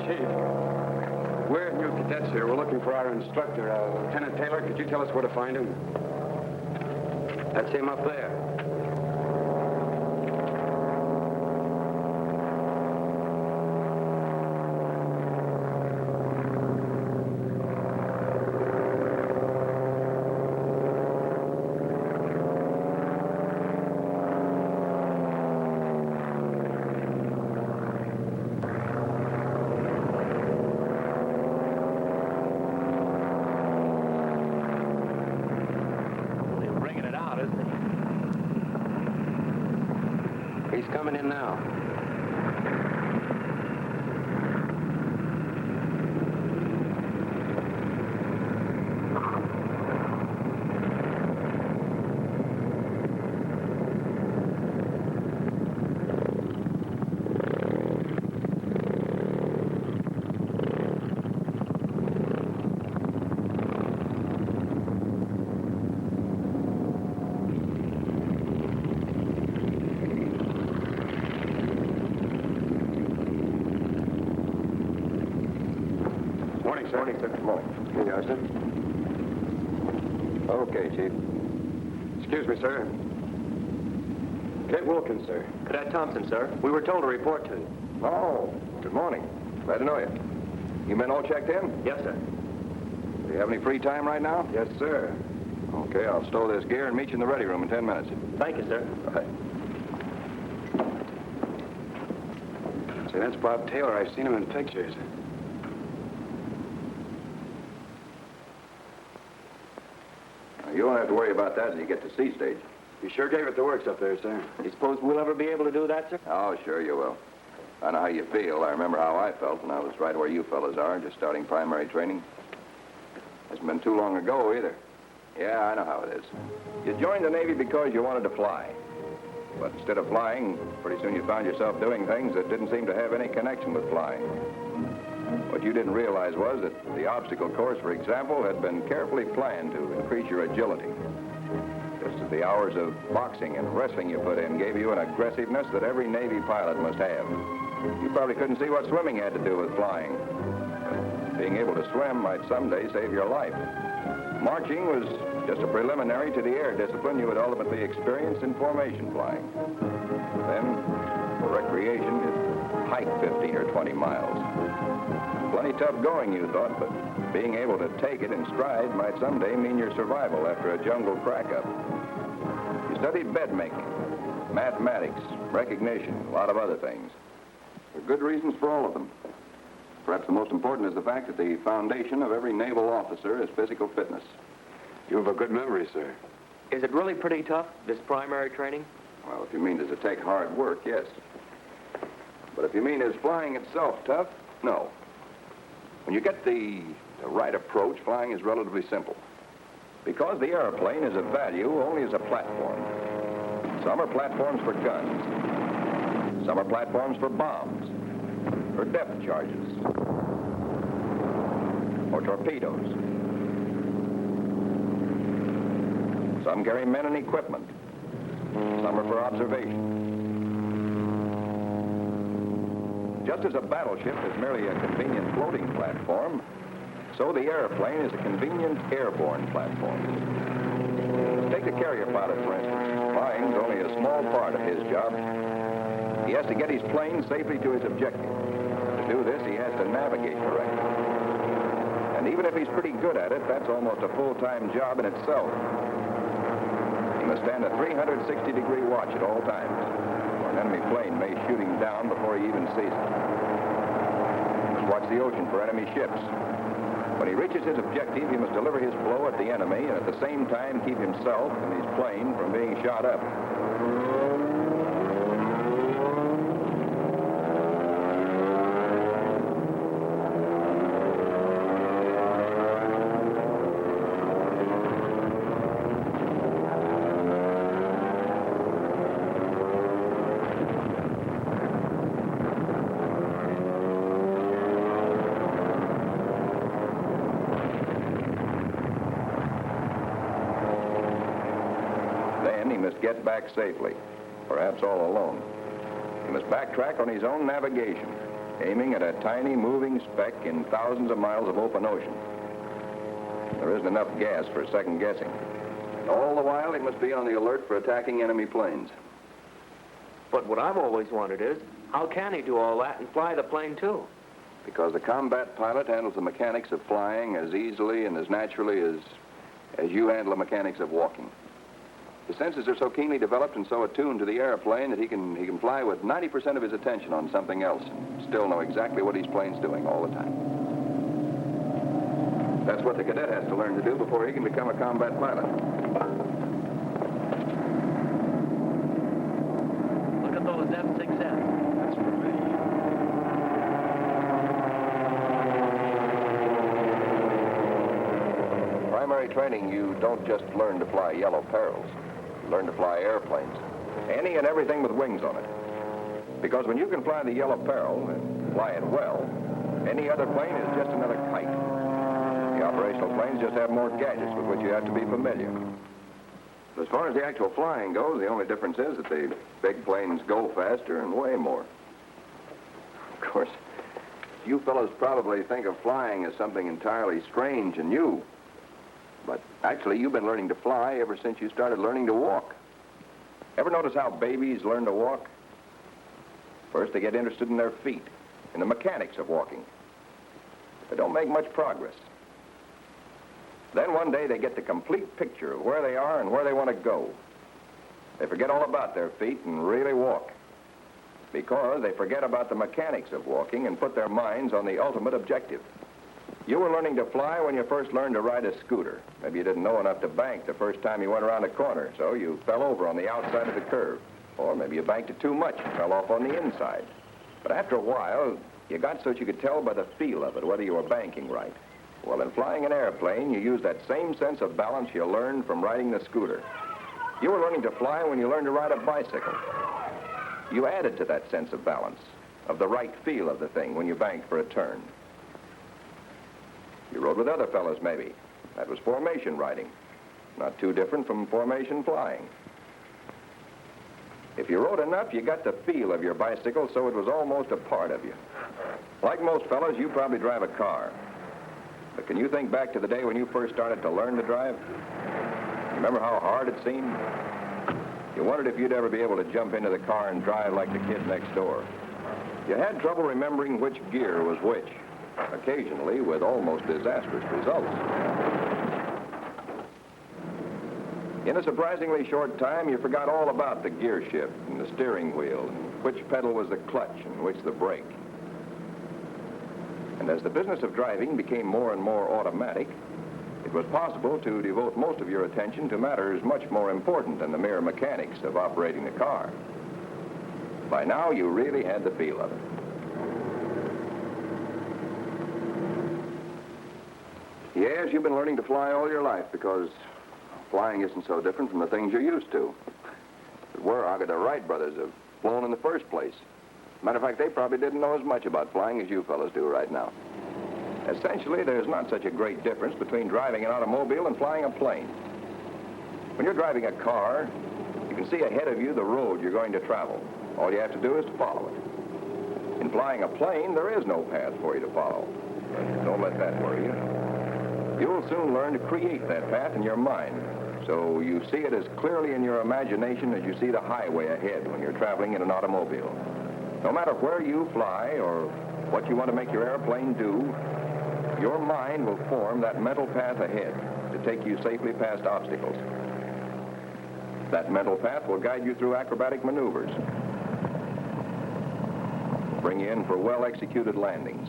Chief. We're new cadets here. We're looking for our instructor, Lieutenant Taylor. Could you tell us where to find him? That's him up there. He's coming in now. Morning, sir. Good morning. Here you are, sir. Okay, Chief. Excuse me, sir. Kate Wilkins, sir. Cadet Thompson, sir. We were told to report to you. Oh, good morning. Glad to know you. You men all checked in? Yes, sir. Do you have any free time right now? Yes, sir. Okay, I'll stow this gear and meet you in the ready room in 10 minutes. Thank you, sir. Right. Say, that's Bob Taylor. I've seen him in pictures. You won't have to worry about that until you get to C stage. You sure gave it the works up there, sir. You suppose we'll ever be able to do that, sir? Oh, sure you will. I know how you feel. I remember how I felt when I was right where you fellas are, just starting primary training. Hasn't been too long ago, either. Yeah, I know how it is. You joined the Navy because you wanted to fly. But instead of flying, pretty soon you found yourself doing things that didn't seem to have any connection with flying. What you didn't realize was that the obstacle course, for example, had been carefully planned to increase your agility. Just as the hours of boxing and wrestling you put in gave you an aggressiveness that every Navy pilot must have. You probably couldn't see what swimming had to do with flying. But being able to swim might someday save your life. Marching was just a preliminary to the air discipline you would ultimately experience in formation flying. Then, for recreation, you'd hike 15 or 20 miles. Plenty tough going, you thought, but being able to take it in stride might someday mean your survival after a jungle crack-up. You studied bed making, mathematics, recognition, a lot of other things. There are good reasons for all of them. Perhaps the most important is the fact that the foundation of every naval officer is physical fitness. You have a good memory, sir. Is it really pretty tough, this primary training? Well, if you mean does it take hard work, yes. But if you mean is flying itself tough, no. When you get the right approach, flying is relatively simple. Because the airplane is of value only as a platform. Some are platforms for guns. Some are platforms for bombs, or depth charges, or torpedoes. Some carry men and equipment. Some are for observation. Just as a battleship is merely a convenient floating platform, so the airplane is a convenient airborne platform. Take the carrier pilot, for instance. Flying's only a small part of his job. He has to get his plane safely to his objective. To do this, he has to navigate correctly. And even if he's pretty good at it, that's almost a full-time job in itself. He must stand a 360-degree watch at all times, or an enemy plane may shoot him down before he even sees it. He must watch the ocean for enemy ships. When he reaches his objective, he must deliver his blow at the enemy and at the same time keep himself and his plane from being shot up. Get back safely, perhaps all alone. He must backtrack on his own navigation, aiming at a tiny moving speck in thousands of miles of open ocean. There isn't enough gas for second guessing. All the while, he must be on the alert for attacking enemy planes. But what I've always wondered is, how can he do all that and fly the plane, too? Because the combat pilot handles the mechanics of flying as easily and as naturally as you handle the mechanics of walking. The senses are so keenly developed and so attuned to the airplane that he can fly with 90% of his attention on something else and still know exactly what his plane's doing all the time. That's what the cadet has to learn to do before he can become a combat pilot. Look at those F-6S. That's for me. Primary training, you don't just learn to fly yellow perils. You learn to fly airplanes. Any and everything with wings on it. Because when you can fly the yellow peril and fly it well, any other plane is just another kite. The operational planes just have more gadgets with which you have to be familiar. As far as the actual flying goes, the only difference is that the big planes go faster and weigh more. Of course, you fellows probably think of flying as something entirely strange and new. But actually, you've been learning to fly ever since you started learning to walk. Ever notice how babies learn to walk? First, they get interested in their feet, in the mechanics of walking. They don't make much progress. Then one day, they get the complete picture of where they are and where they want to go. They forget all about their feet and really walk. Because they forget about the mechanics of walking and put their minds on the ultimate objective. You were learning to fly when you first learned to ride a scooter. Maybe you didn't know enough to bank the first time you went around a corner, so you fell over on the outside of the curve. Or maybe you banked it too much and fell off on the inside. But after a while, you got so that you could tell by the feel of it whether you were banking right. Well, in flying an airplane, you use that same sense of balance you learned from riding the scooter. You were learning to fly when you learned to ride a bicycle. You added to that sense of balance, of the right feel of the thing when you banked for a turn. You rode with other fellows, maybe. That was formation riding. Not too different from formation flying. If you rode enough, you got the feel of your bicycle so it was almost a part of you. Like most fellows, you probably drive a car. But can you think back to the day when you first started to learn to drive? Remember how hard it seemed? You wondered if you'd ever be able to jump into the car and drive like the kid next door. You had trouble remembering which gear was which, occasionally with almost disastrous results. In a surprisingly short time, you forgot all about the gear shift and the steering wheel, and which pedal was the clutch and which the brake. And as the business of driving became more and more automatic, it was possible to devote most of your attention to matters much more important than the mere mechanics of operating the car. By now, you really had the feel of it. Yes, you've been learning to fly all your life because flying isn't so different from the things you're used to. But the Wright brothers have flown in the first place. Matter of fact, they probably didn't know as much about flying as you fellows do right now. Essentially, there's not such a great difference between driving an automobile and flying a plane. When you're driving a car, you can see ahead of you the road you're going to travel. All you have to do is to follow it. In flying a plane, there is no path for you to follow. But don't let that worry you. You'll soon learn to create that path in your mind, so you see it as clearly in your imagination as you see the highway ahead when you're traveling in an automobile. No matter where you fly or what you want to make your airplane do, your mind will form that mental path ahead to take you safely past obstacles. That mental path will guide you through acrobatic maneuvers, bring you in for well-executed landings.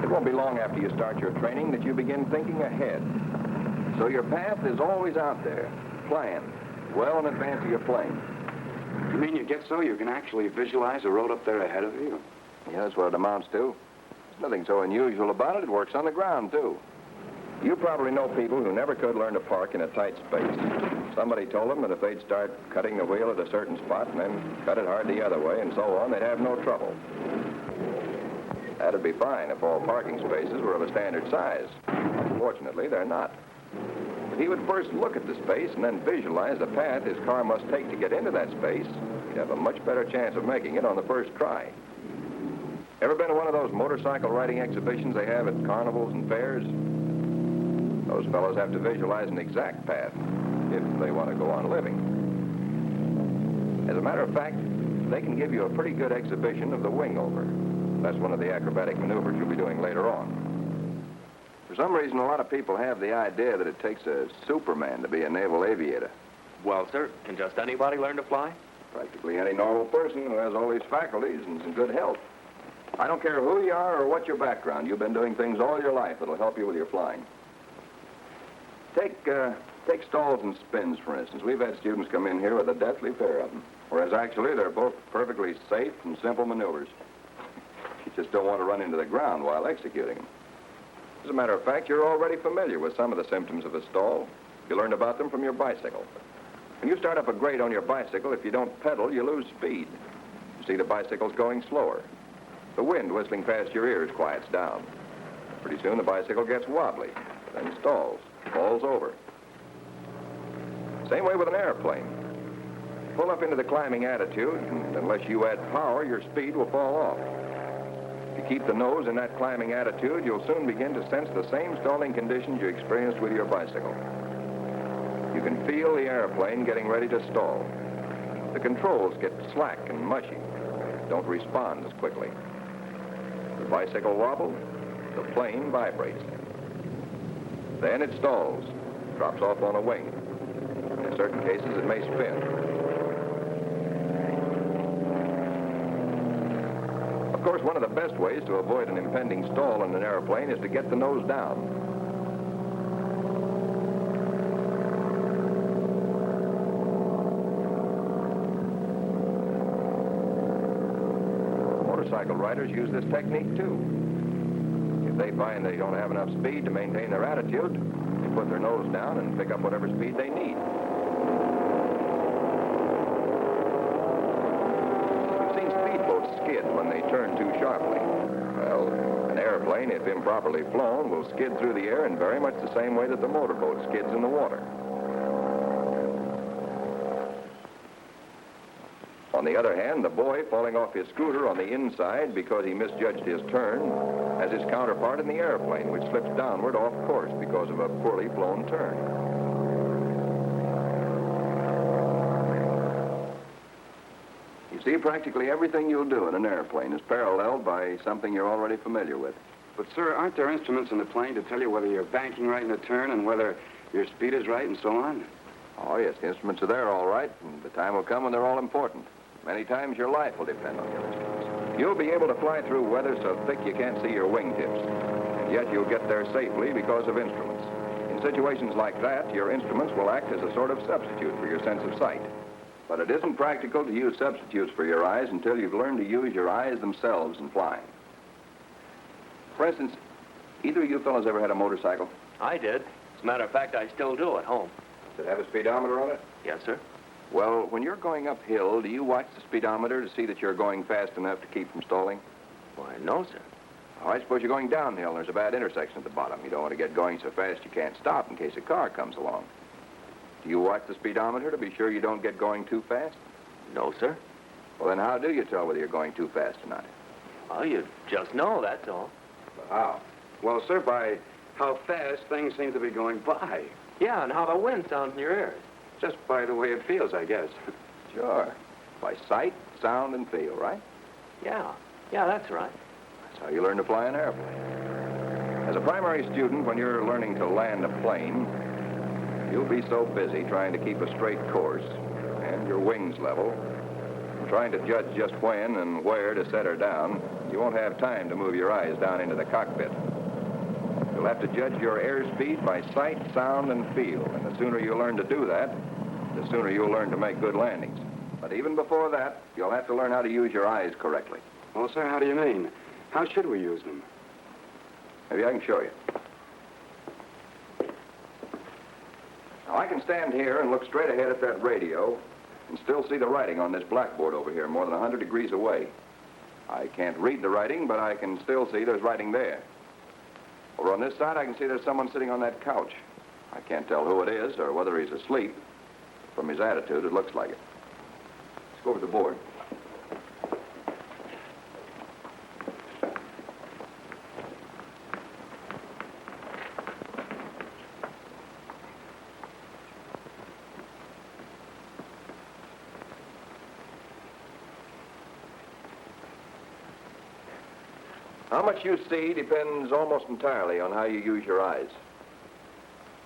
It won't be long after you start your training that you begin thinking ahead. So your path is always out there, planned, well in advance of your plane. You mean you get so you can actually visualize a road up there ahead of you? Yeah, that's what it amounts to. There's nothing so unusual about it. It works on the ground, too. You probably know people who never could learn to park in a tight space. Somebody told them that if they'd start cutting the wheel at a certain spot and then cut it hard the other way and so on, they'd have no trouble. That'd be fine if all parking spaces were of a standard size. Unfortunately, they're not. If he would first look at the space and then visualize the path his car must take to get into that space, he'd have a much better chance of making it on the first try. Ever been to one of those motorcycle riding exhibitions they have at carnivals and fairs? Those fellows have to visualize an exact path if they want to go on living. As a matter of fact, they can give you a pretty good exhibition of the wing over. That's one of the acrobatic maneuvers you'll be doing later on. For some reason, a lot of people have the idea that it takes a Superman to be a naval aviator. Well, sir, can just anybody learn to fly? Practically any normal person who has all these faculties and is in good health. I don't care who you are or what your background. You've been doing things all your life that'll help you with your flying. Take stalls and spins, for instance. We've had students come in here with a deathly pair of them, whereas actually they're both perfectly safe and simple maneuvers. You just don't want to run into the ground while executing them. As a matter of fact, you're already familiar with some of the symptoms of a stall. You learned about them from your bicycle. When you start up a grade on your bicycle, if you don't pedal, you lose speed. You see the bicycle's going slower. The wind whistling past your ears quiets down. Pretty soon the bicycle gets wobbly, then stalls, falls over. Same way with an airplane. Pull up into the climbing attitude, and unless you add power, your speed will fall off. If you keep the nose in that climbing attitude, you'll soon begin to sense the same stalling conditions you experienced with your bicycle. You can feel the airplane getting ready to stall. The controls get slack and mushy, don't respond as quickly. The bicycle wobbles, the plane vibrates. Then it stalls, drops off on a wing. In certain cases, it may spin. Of course, one of the best ways to avoid an impending stall in an airplane is to get the nose down. Motorcycle riders use this technique, too. If they find they don't have enough speed to maintain their attitude, they put their nose down and pick up whatever speed they need. You've seen speedboats skid when they turn too sharply. Well, an airplane, if improperly flown, will skid through the air in very much the same way that the motorboat skids in the water. On the other hand, the boy falling off his scooter on the inside because he misjudged his turn has his counterpart in the airplane, which slips downward off course because of a poorly flown turn. You see, practically everything you'll do in an airplane is paralleled by something you're already familiar with. But, sir, aren't there instruments in the plane to tell you whether you're banking right in a turn and whether your speed is right and so on? Oh, yes, the instruments are there, all right, and the time will come when they're all important. Many times your life will depend on your instruments. You'll be able to fly through weather so thick you can't see your wingtips, and yet you'll get there safely because of instruments. In situations like that, your instruments will act as a sort of substitute for your sense of sight. But it isn't practical to use substitutes for your eyes until you've learned to use your eyes themselves in flying. For instance, either of you fellows ever had a motorcycle? I did. As a matter of fact, I still do at home. Does it have a speedometer on it? Yes, sir. Well, when you're going uphill, do you watch the speedometer to see that you're going fast enough to keep from stalling? Why, no, sir. Oh, I suppose you're going downhill and there's a bad intersection at the bottom. You don't want to get going so fast you can't stop in case a car comes along. Do you watch the speedometer to be sure you don't get going too fast? No, sir. Well, then how do you tell whether you're going too fast or not? Well, you just know, that's all. How? Well, sir, by how fast things seem to be going by. Yeah, and how the wind sounds in your ears. Just by the way it feels, I guess. Sure. By sight, sound, and feel, right? Yeah, that's right. That's how you learn to fly an airplane. As a primary student, when you're learning to land a plane, you'll be so busy trying to keep a straight course and your wings level, and trying to judge just when and where to set her down, you won't have time to move your eyes down into the cockpit. You'll have to judge your airspeed by sight, sound, and feel. And the sooner you learn to do that, the sooner you'll learn to make good landings. But even before that, you'll have to learn how to use your eyes correctly. Well, sir, how do you mean? How should we use them? Maybe I can show you. Now, I can stand here and look straight ahead at that radio and still see the writing on this blackboard over here more than 100 degrees away. I can't read the writing, but I can still see there's writing there. Over on this side, I can see there's someone sitting on that couch. I can't tell who it is or whether he's asleep. From his attitude, it looks like it. Let's go over the board. How much you see depends almost entirely on how you use your eyes.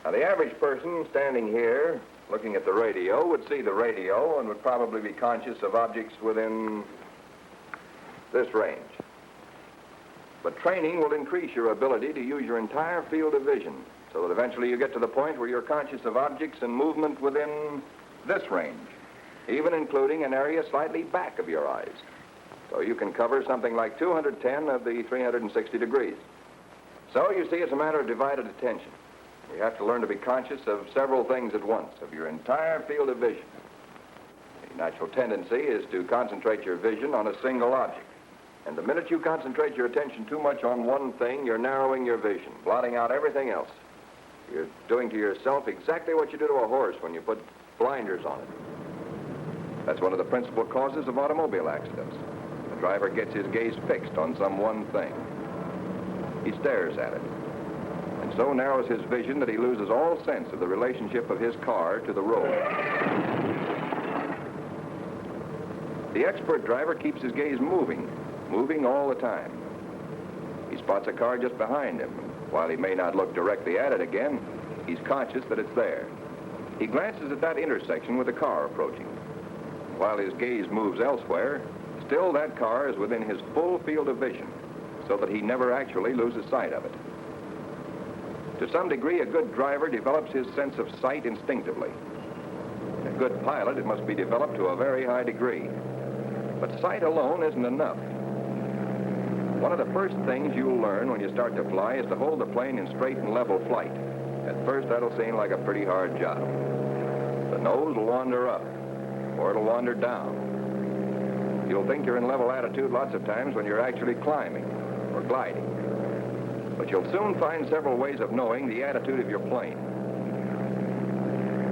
Now, the average person standing here looking at the radio would see the radio and would probably be conscious of objects within this range. But training will increase your ability to use your entire field of vision so that eventually you get to the point where you're conscious of objects and movement within this range, even including an area slightly back of your eyes. So you can cover something like 210 of the 360 degrees. So you see, it's a matter of divided attention. You have to learn to be conscious of several things at once, of your entire field of vision. The natural tendency is to concentrate your vision on a single object. And the minute you concentrate your attention too much on one thing, you're narrowing your vision, blotting out everything else. You're doing to yourself exactly what you do to a horse when you put blinders on it. That's one of the principal causes of automobile accidents. The driver gets his gaze fixed on some one thing. He stares at it, and so narrows his vision that he loses all sense of the relationship of his car to the road. The expert driver keeps his gaze moving all the time. He spots a car just behind him. While he may not look directly at it again, he's conscious that it's there. He glances at that intersection with a car approaching. While his gaze moves elsewhere, still that car is within his full field of vision, so that he never actually loses sight of it. To some degree, a good driver develops his sense of sight instinctively. In a good pilot, it must be developed to a very high degree. But sight alone isn't enough. One of the first things you'll learn when you start to fly is to hold the plane in straight and level flight. At first, that'll seem like a pretty hard job. The nose will wander up, or it'll wander down. You'll think you're in level attitude lots of times when you're actually climbing or gliding. But you'll soon find several ways of knowing the attitude of your plane.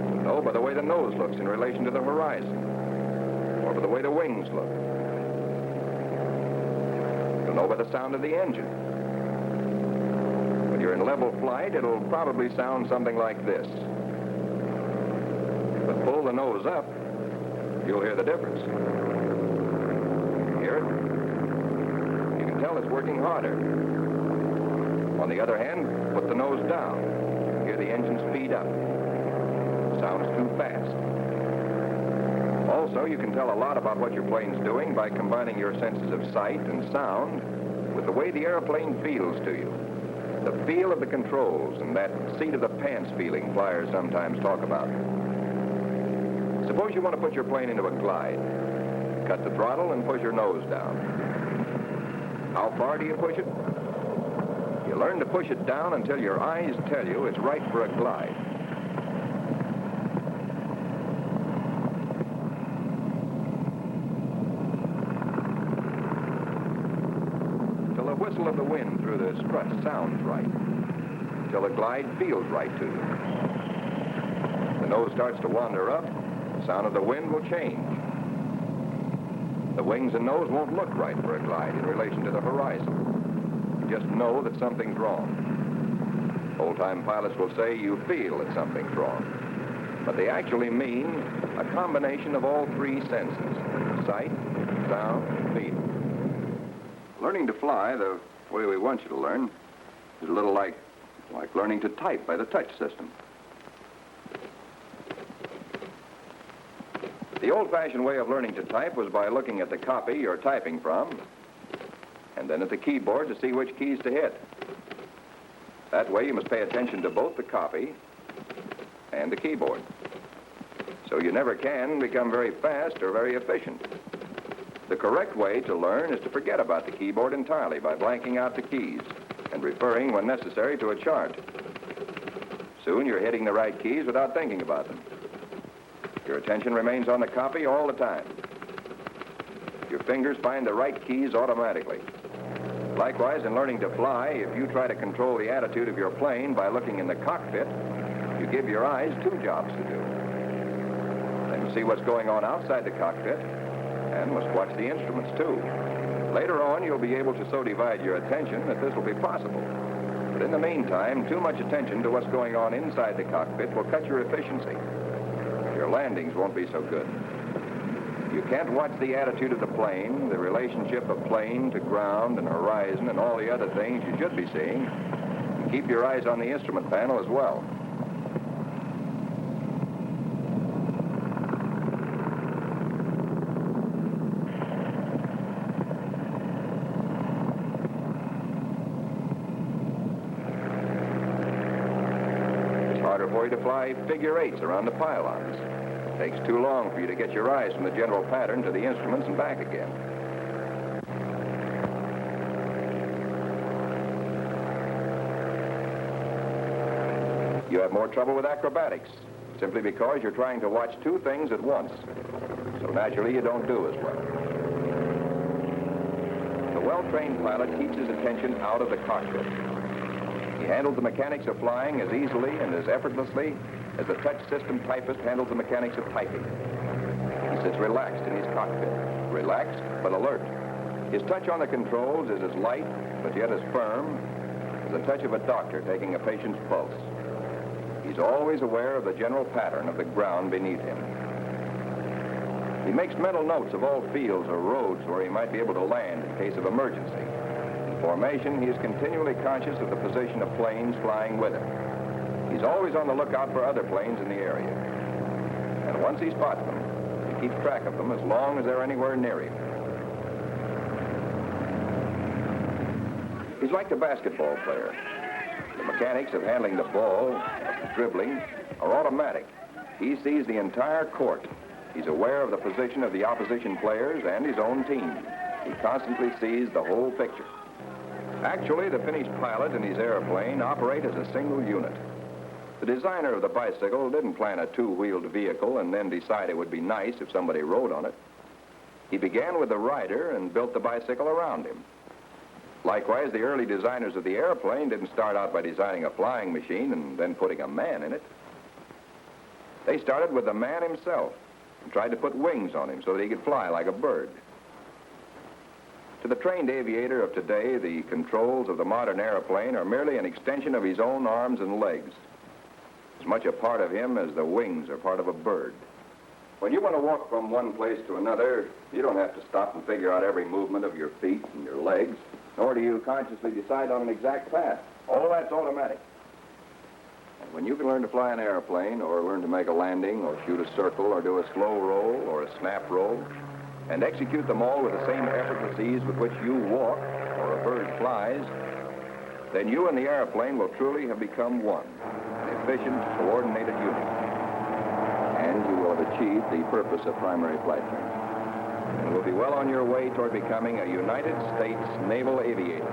You'll know by the way the nose looks in relation to the horizon, or by the way the wings look. You'll know by the sound of the engine. When you're in level flight, it'll probably sound something like this. But pull the nose up, you'll hear the difference. Hear it? You can tell it's working harder. On the other hand, put the nose down. Hear the engine speed up. Sounds too fast. Also, you can tell a lot about what your plane's doing by combining your senses of sight and sound with the way the airplane feels to you. The feel of the controls and that seat of the pants feeling flyers sometimes talk about. Suppose you want to put your plane into a glide. Cut the throttle and push your nose down. How far do you push it? You learn to push it down until your eyes tell you it's right for a glide. Till the whistle of the wind through the strut sounds right. Till the glide feels right to you. The nose starts to wander up. The sound of the wind will change. The wings and nose won't look right for a glide in relation to the horizon. You just know that something's wrong. Old-time pilots will say you feel that something's wrong. But they actually mean a combination of all three senses: sight, sound, and feel. Learning to fly the way we want you to learn is a little like learning to type by the touch system. The old-fashioned way of learning to type was by looking at the copy you're typing from, and then at the keyboard to see which keys to hit. That way you must pay attention to both the copy and the keyboard. So you never can become very fast or very efficient. The correct way to learn is to forget about the keyboard entirely by blanking out the keys and referring, when necessary, to a chart. Soon you're hitting the right keys without thinking about them. Your attention remains on the copy all the time. Your fingers find the right keys automatically. Likewise, in learning to fly, if you try to control the attitude of your plane by looking in the cockpit, you give your eyes two jobs to do. Then you see what's going on outside the cockpit, and must watch the instruments, too. Later on, you'll be able to so divide your attention that this will be possible. But in the meantime, too much attention to what's going on inside the cockpit will cut your efficiency. Your landings won't be so good. You can't watch the attitude of the plane, the relationship of plane to ground and horizon and all the other things you should be seeing. Keep your eyes on the instrument panel as well. It's harder for you to fly figure eights around the pylons. It takes too long for you to get your eyes from the general pattern to the instruments and back again. You have more trouble with acrobatics, simply because you're trying to watch two things at once. So naturally, you don't do as well. The well-trained pilot keeps his attention out of the cockpit. He handles the mechanics of flying as easily and as effortlessly as the touch system typist handles the mechanics of typing. He sits relaxed in his cockpit, relaxed but alert. His touch on the controls is as light, but yet as firm, as the touch of a doctor taking a patient's pulse. He's always aware of the general pattern of the ground beneath him. He makes mental notes of all fields or roads where he might be able to land in case of emergency. In formation, he is continually conscious of the position of planes flying with him. He's always on the lookout for other planes in the area. And once he spots them, he keeps track of them as long as they're anywhere near him. He's like the basketball player. The mechanics of handling the ball, of dribbling, are automatic. He sees the entire court. He's aware of the position of the opposition players and his own team. He constantly sees the whole picture. Actually, the finished pilot and his airplane operate as a single unit. The designer of the bicycle didn't plan a two-wheeled vehicle and then decide it would be nice if somebody rode on it. He began with the rider and built the bicycle around him. Likewise, the early designers of the airplane didn't start out by designing a flying machine and then putting a man in it. They started with the man himself and tried to put wings on him so that he could fly like a bird. To the trained aviator of today, the controls of the modern airplane are merely an extension of his own arms and legs, as much a part of him as the wings are part of a bird. When you want to walk from one place to another, you don't have to stop and figure out every movement of your feet and your legs, nor do you consciously decide on an exact path. All that's automatic. And when you can learn to fly an airplane, or learn to make a landing, or shoot a circle, or do a slow roll, or a snap roll, and execute them all with the same effortless ease with which you walk, or a bird flies, then you and the airplane will truly have become one, an efficient, coordinated unit. And you will have achieved the purpose of primary flight training, and will be well on your way toward becoming a United States naval aviator.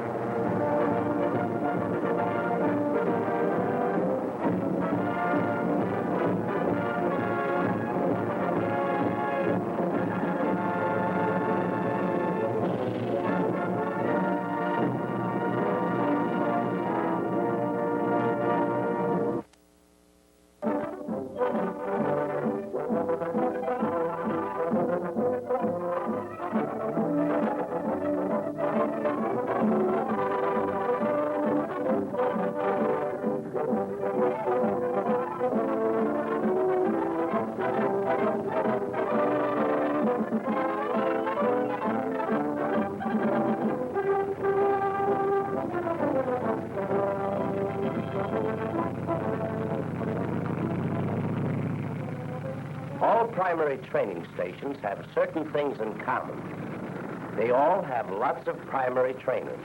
Primary training stations have certain things in common. They all have lots of primary trainers,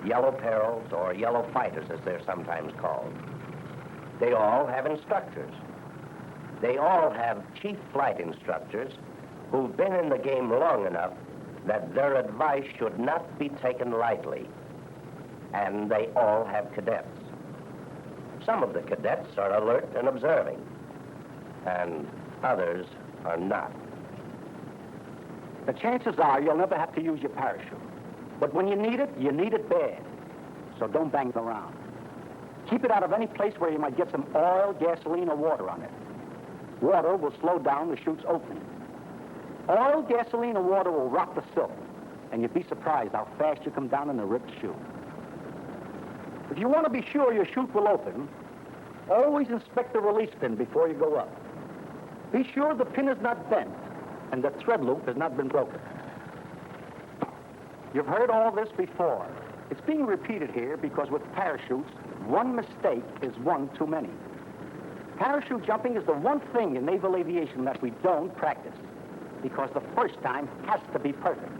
yellow perils or yellow fighters as they're sometimes called. They all have instructors. They all have chief flight instructors who've been in the game long enough that their advice should not be taken lightly. And they all have cadets. Some of the cadets are alert and observing, and others are not. The chances are you'll never have to use your parachute. But when you need it bad. So don't bang it around. Keep it out of any place where you might get some oil, gasoline, or water on it. Water will slow down the chute's opening. Oil, gasoline, or water will rot the silk, and you'd be surprised how fast you come down in a ripped chute. If you want to be sure your chute will open, always inspect the release pin before you go up. Be sure the pin is not bent, and the thread loop has not been broken. You've heard all this before. It's being repeated here because with parachutes, one mistake is one too many. Parachute jumping is the one thing in naval aviation that we don't practice because the first time has to be perfect.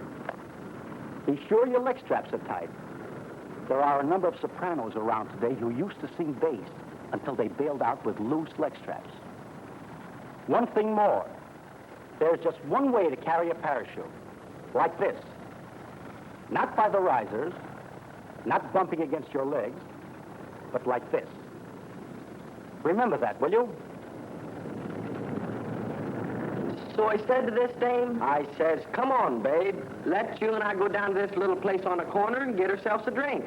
Be sure your leg straps are tight. There are a number of sopranos around today who used to sing bass until they bailed out with loose leg straps. One thing more. There's just one way to carry a parachute. Like this. Not by the risers, not bumping against your legs, but like this. Remember that, will you? So I said to this dame, I says, come on, babe. Let's you and I go down to this little place on the corner and get ourselves a drink.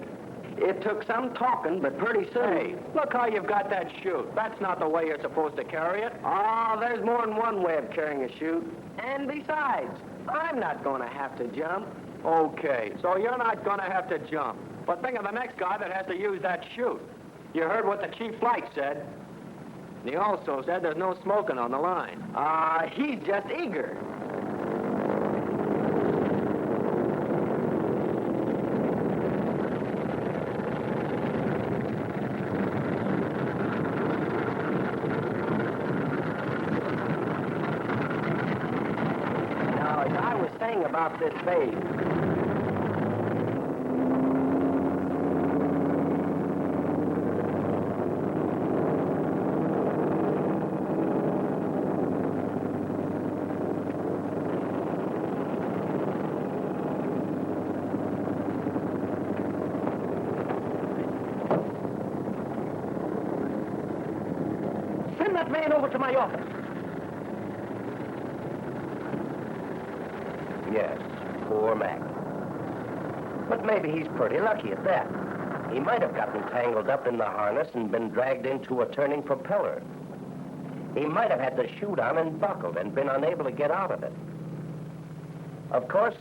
It took some talking, but pretty soon... hey, look how you've got that chute. That's not the way you're supposed to carry it. Oh, there's more than one way of carrying a chute. And besides, I'm not going to have to jump. Okay, so you're not going to have to jump. But think of the next guy that has to use that chute. You heard what the chief flight said. And he also said there's no smoking on the line. He's just eager. Now, as I was saying about this babe, send that man over to my office. Yes, poor Mac. But maybe he's pretty lucky at that. He might have gotten tangled up in the harness and been dragged into a turning propeller. He might have had the chute on and buckled and been unable to get out of it. Of course,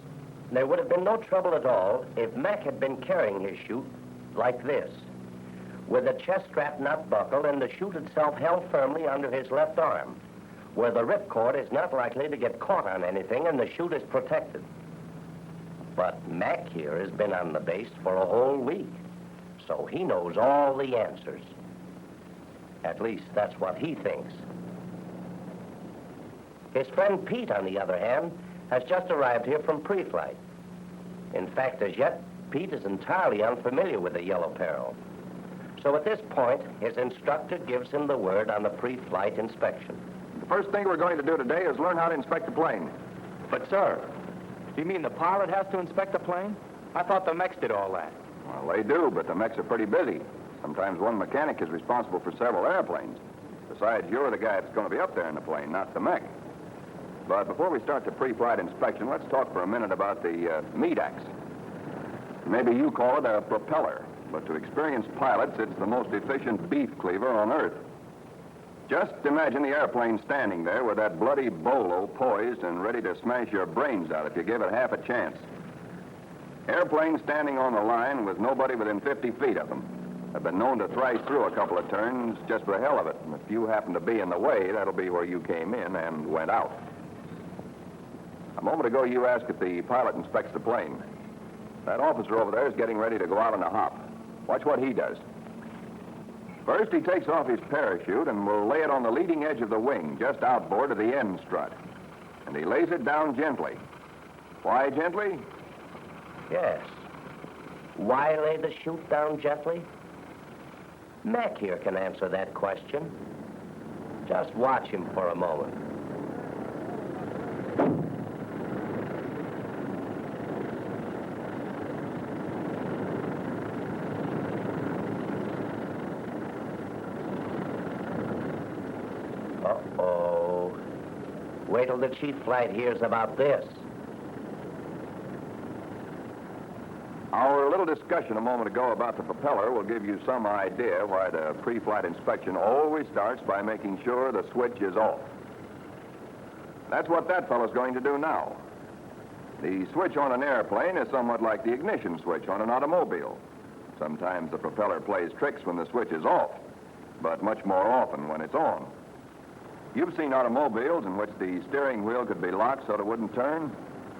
there would have been no trouble at all if Mac had been carrying his chute like this, with the chest strap not buckled and the chute itself held firmly under his left arm, where the ripcord is not likely to get caught on anything and the chute is protected. But Mac here has been on the base for a whole week, so he knows all the answers. At least that's what he thinks. His friend Pete, on the other hand, has just arrived here from pre-flight. In fact, as yet, Pete is entirely unfamiliar with the yellow peril. So at this point, his instructor gives him the word on the pre-flight inspection. The first thing we're going to do today is learn how to inspect the plane. But, sir, do you mean the pilot has to inspect the plane? I thought the mechs did all that. Well, they do, but the mechs are pretty busy. Sometimes one mechanic is responsible for several airplanes. Besides, you're the guy that's going to be up there in the plane, not the mech. But before we start the pre-flight inspection, let's talk for a minute about the meat axe. Maybe you call it a propeller, but to experienced pilots, it's the most efficient beef cleaver on Earth. Just imagine the airplane standing there with that bloody bolo poised and ready to smash your brains out if you give it half a chance. Airplanes standing on the line with nobody within 50 feet of them have been known to thrice through a couple of turns just for the hell of it. And if you happen to be in the way, that'll be where you came in and went out. A moment ago, you asked if the pilot inspects the plane. That officer over there is getting ready to go out on a hop. Watch what he does. First, he takes off his parachute and will lay it on the leading edge of the wing, just outboard of the end strut. And he lays it down gently. Why gently? Yes. Why lay the chute down gently? Mac here can answer that question. Just watch him for a moment. Uh-oh. Wait till the chief flight hears about this. Our little discussion a moment ago about the propeller will give you some idea why the pre-flight inspection always starts by making sure the switch is off. That's what that fellow's going to do now. The switch on an airplane is somewhat like the ignition switch on an automobile. Sometimes the propeller plays tricks when the switch is off, but much more often when it's on. You've seen automobiles in which the steering wheel could be locked so that it wouldn't turn.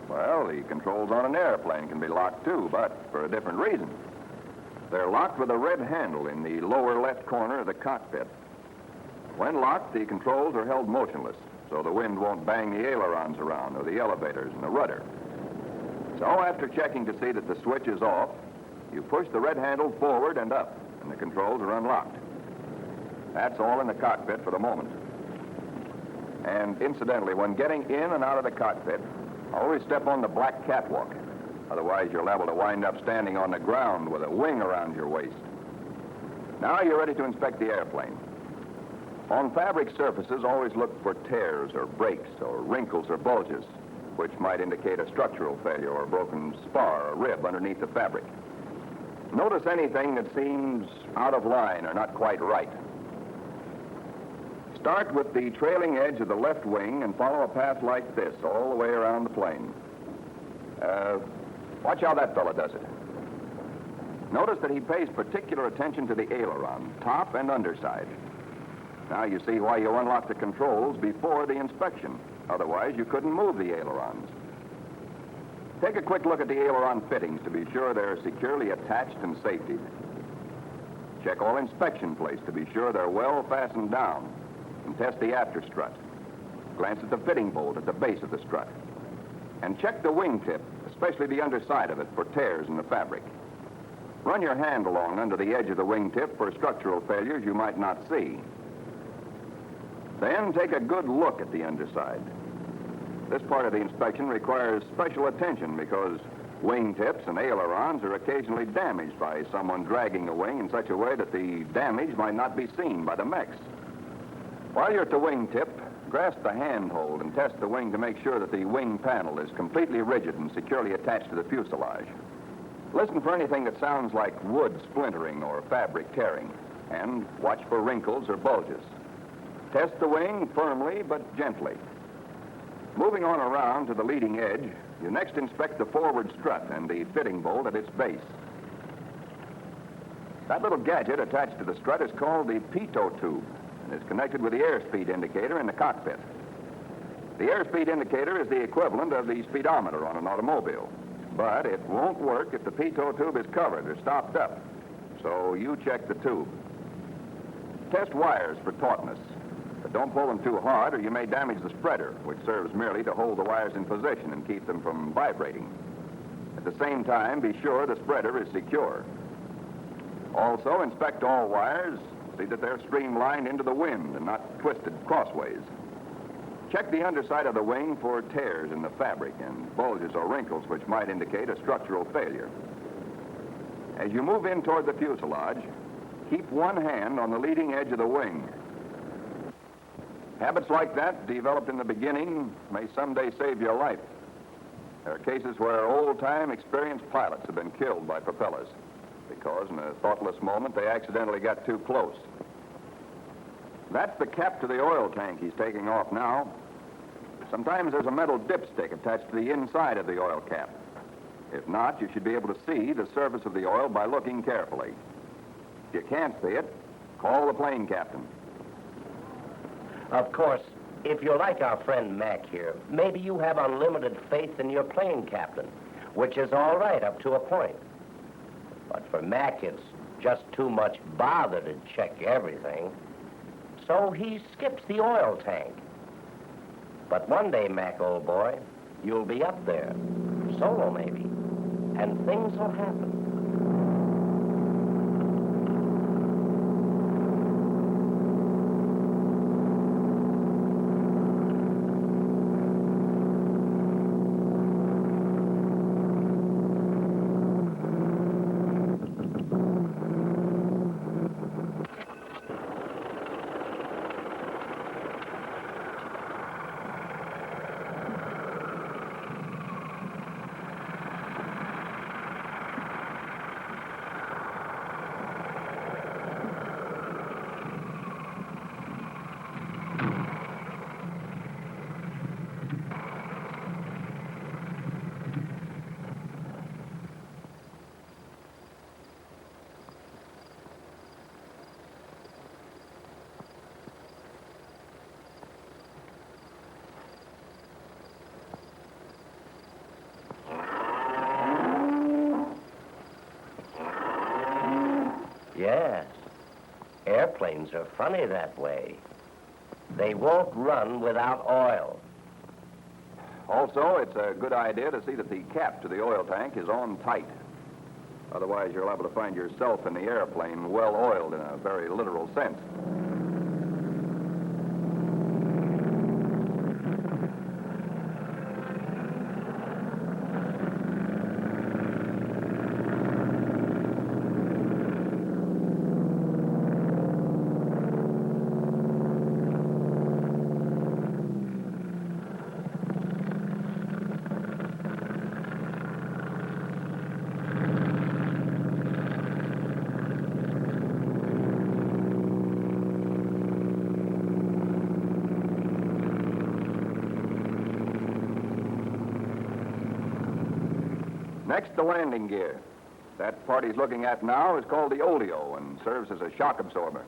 Well, the controls on an airplane can be locked too, but for a different reason. They're locked with a red handle in the lower left corner of the cockpit. When locked, the controls are held motionless, so the wind won't bang the ailerons around or the elevators and the rudder. So after checking to see that the switch is off, you push the red handle forward and up, and the controls are unlocked. That's all in the cockpit for the moment. And incidentally, when getting in and out of the cockpit, always step on the black catwalk. Otherwise, you're liable to wind up standing on the ground with a wing around your waist. Now you're ready to inspect the airplane. On fabric surfaces, always look for tears or breaks or wrinkles or bulges, which might indicate a structural failure or a broken spar or rib underneath the fabric. Notice anything that seems out of line or not quite right. Start with the trailing edge of the left wing and follow a path like this all the way around the plane. Watch how that fella does it. Notice that he pays particular attention to the aileron, top and underside. Now you see why you unlock the controls before the inspection. Otherwise, you couldn't move the ailerons. Take a quick look at the aileron fittings to be sure they're securely attached and safetied. Check all inspection plates to be sure they're well fastened down. And test the after strut. Glance at the fitting bolt at the base of the strut. And check the wingtip, especially the underside of it, for tears in the fabric. Run your hand along under the edge of the wingtip for structural failures you might not see. Then take a good look at the underside. This part of the inspection requires special attention because wingtips and ailerons are occasionally damaged by someone dragging a wing in such a way that the damage might not be seen by the mechs. While you're at the wingtip, grasp the handhold and test the wing to make sure that the wing panel is completely rigid and securely attached to the fuselage. Listen for anything that sounds like wood splintering or fabric tearing, and watch for wrinkles or bulges. Test the wing firmly but gently. Moving on around to the leading edge, you next inspect the forward strut and the fitting bolt at its base. That little gadget attached to the strut is called the pitot tube. Is connected with the airspeed indicator in the cockpit. The airspeed indicator is the equivalent of the speedometer on an automobile, but it won't work if the pitot tube is covered or stopped up, so you check the tube. Test wires for tautness, but don't pull them too hard or you may damage the spreader, which serves merely to hold the wires in position and keep them from vibrating. At the same time, be sure the spreader is secure. Also, inspect all wires. See that they're streamlined into the wind and not twisted crossways. Check the underside of the wing for tears in the fabric and bulges or wrinkles which might indicate a structural failure. As you move in toward the fuselage, keep one hand on the leading edge of the wing. Habits like that, developed in the beginning, may someday save your life. There are cases where old-time experienced pilots have been killed by propellers, because in a thoughtless moment, they accidentally got too close. That's the cap to the oil tank he's taking off now. Sometimes there's a metal dipstick attached to the inside of the oil cap. If not, you should be able to see the surface of the oil by looking carefully. If you can't see it, call the plane captain. Of course, if you're like our friend Mac here, maybe you have unlimited faith in your plane captain, which is all right up to a point. But for Mac, it's just too much bother to check everything. So he skips the oil tank. But one day, Mac, old boy, you'll be up there, solo maybe, and things will happen. Yes. Airplanes are funny that way. They won't run without oil. Also, it's a good idea to see that the cap to the oil tank is on tight. Otherwise, you're liable to find yourself in the airplane well oiled in a very literal sense. Next, the landing gear. That part he's looking at now is called the oleo and serves as a shock absorber.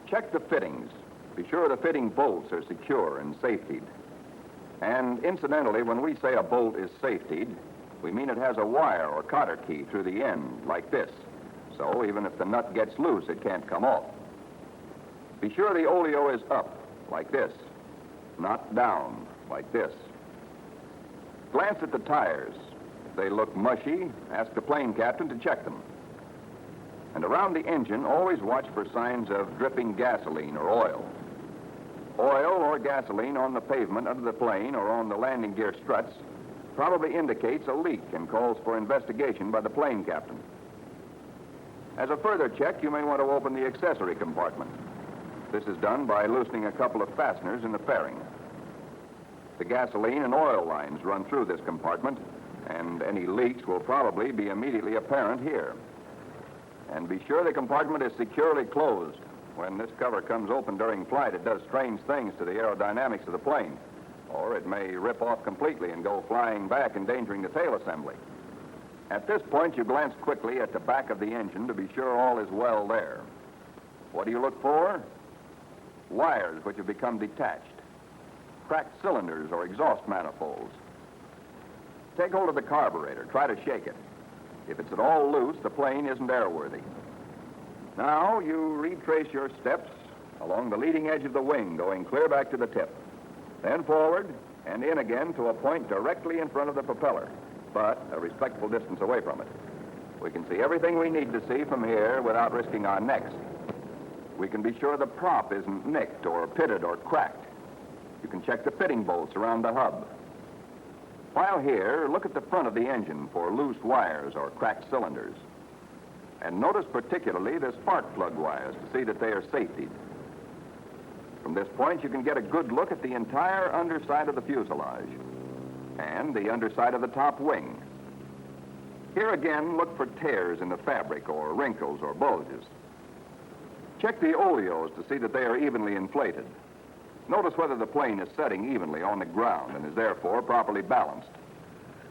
Check the fittings. Be sure the fitting bolts are secure and safetied. And incidentally, when we say a bolt is safetied, we mean it has a wire or cotter key through the end, like this. So even if the nut gets loose, it can't come off. Be sure the oleo is up, like this, not down, like this. Glance at the tires. If they look mushy, ask the plane captain to check them. And around the engine, always watch for signs of dripping gasoline or oil. Oil or gasoline on the pavement under the plane or on the landing gear struts probably indicates a leak and calls for investigation by the plane captain. As a further check, you may want to open the accessory compartment. This is done by loosening a couple of fasteners in the fairing. The gasoline and oil lines run through this compartment, and any leaks will probably be immediately apparent here. And be sure the compartment is securely closed. When this cover comes open during flight, it does strange things to the aerodynamics of the plane. Or it may rip off completely and go flying back, endangering the tail assembly. At this point, you glance quickly at the back of the engine to be sure all is well there. What do you look for? Wires which have become detached. Cracked cylinders or exhaust manifolds. Take hold of the carburetor. Try to shake it. If it's at all loose, the plane isn't airworthy. Now, you retrace your steps along the leading edge of the wing, going clear back to the tip. Then forward and in again to a point directly in front of the propeller, but a respectful distance away from it. We can see everything we need to see from here without risking our necks. We can be sure the prop isn't nicked or pitted or cracked. You can check the fitting bolts around the hub. While here, look at the front of the engine for loose wires or cracked cylinders. And notice particularly the spark plug wires to see that they are safetied. From this point, you can get a good look at the entire underside of the fuselage and the underside of the top wing. Here again, look for tears in the fabric or wrinkles or bulges. Check the oleos to see that they are evenly inflated. Notice whether the plane is setting evenly on the ground and is therefore properly balanced.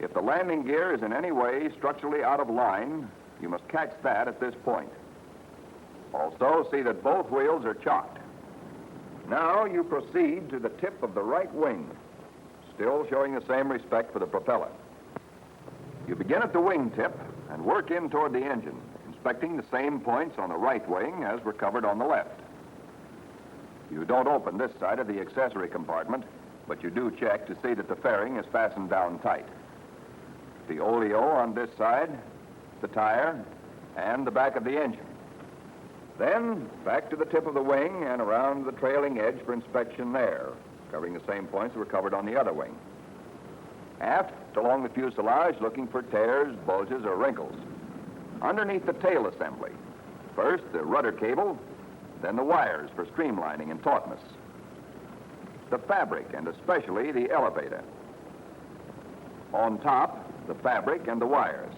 If the landing gear is in any way structurally out of line, you must catch that at this point. Also, see that both wheels are chocked. Now you proceed to the tip of the right wing, still showing the same respect for the propeller. You begin at the wingtip and work in toward the engine, inspecting the same points on the right wing as were covered on the left. You don't open this side of the accessory compartment, but you do check to see that the fairing is fastened down tight. The oleo on this side, the tire, and the back of the engine. Then, back to the tip of the wing and around the trailing edge for inspection there, covering the same points that were covered on the other wing. Aft, along the fuselage, looking for tears, bulges, or wrinkles. Underneath the tail assembly, first the rudder cable, then the wires for streamlining and tautness. The fabric, and especially the elevator. On top, the fabric and the wires.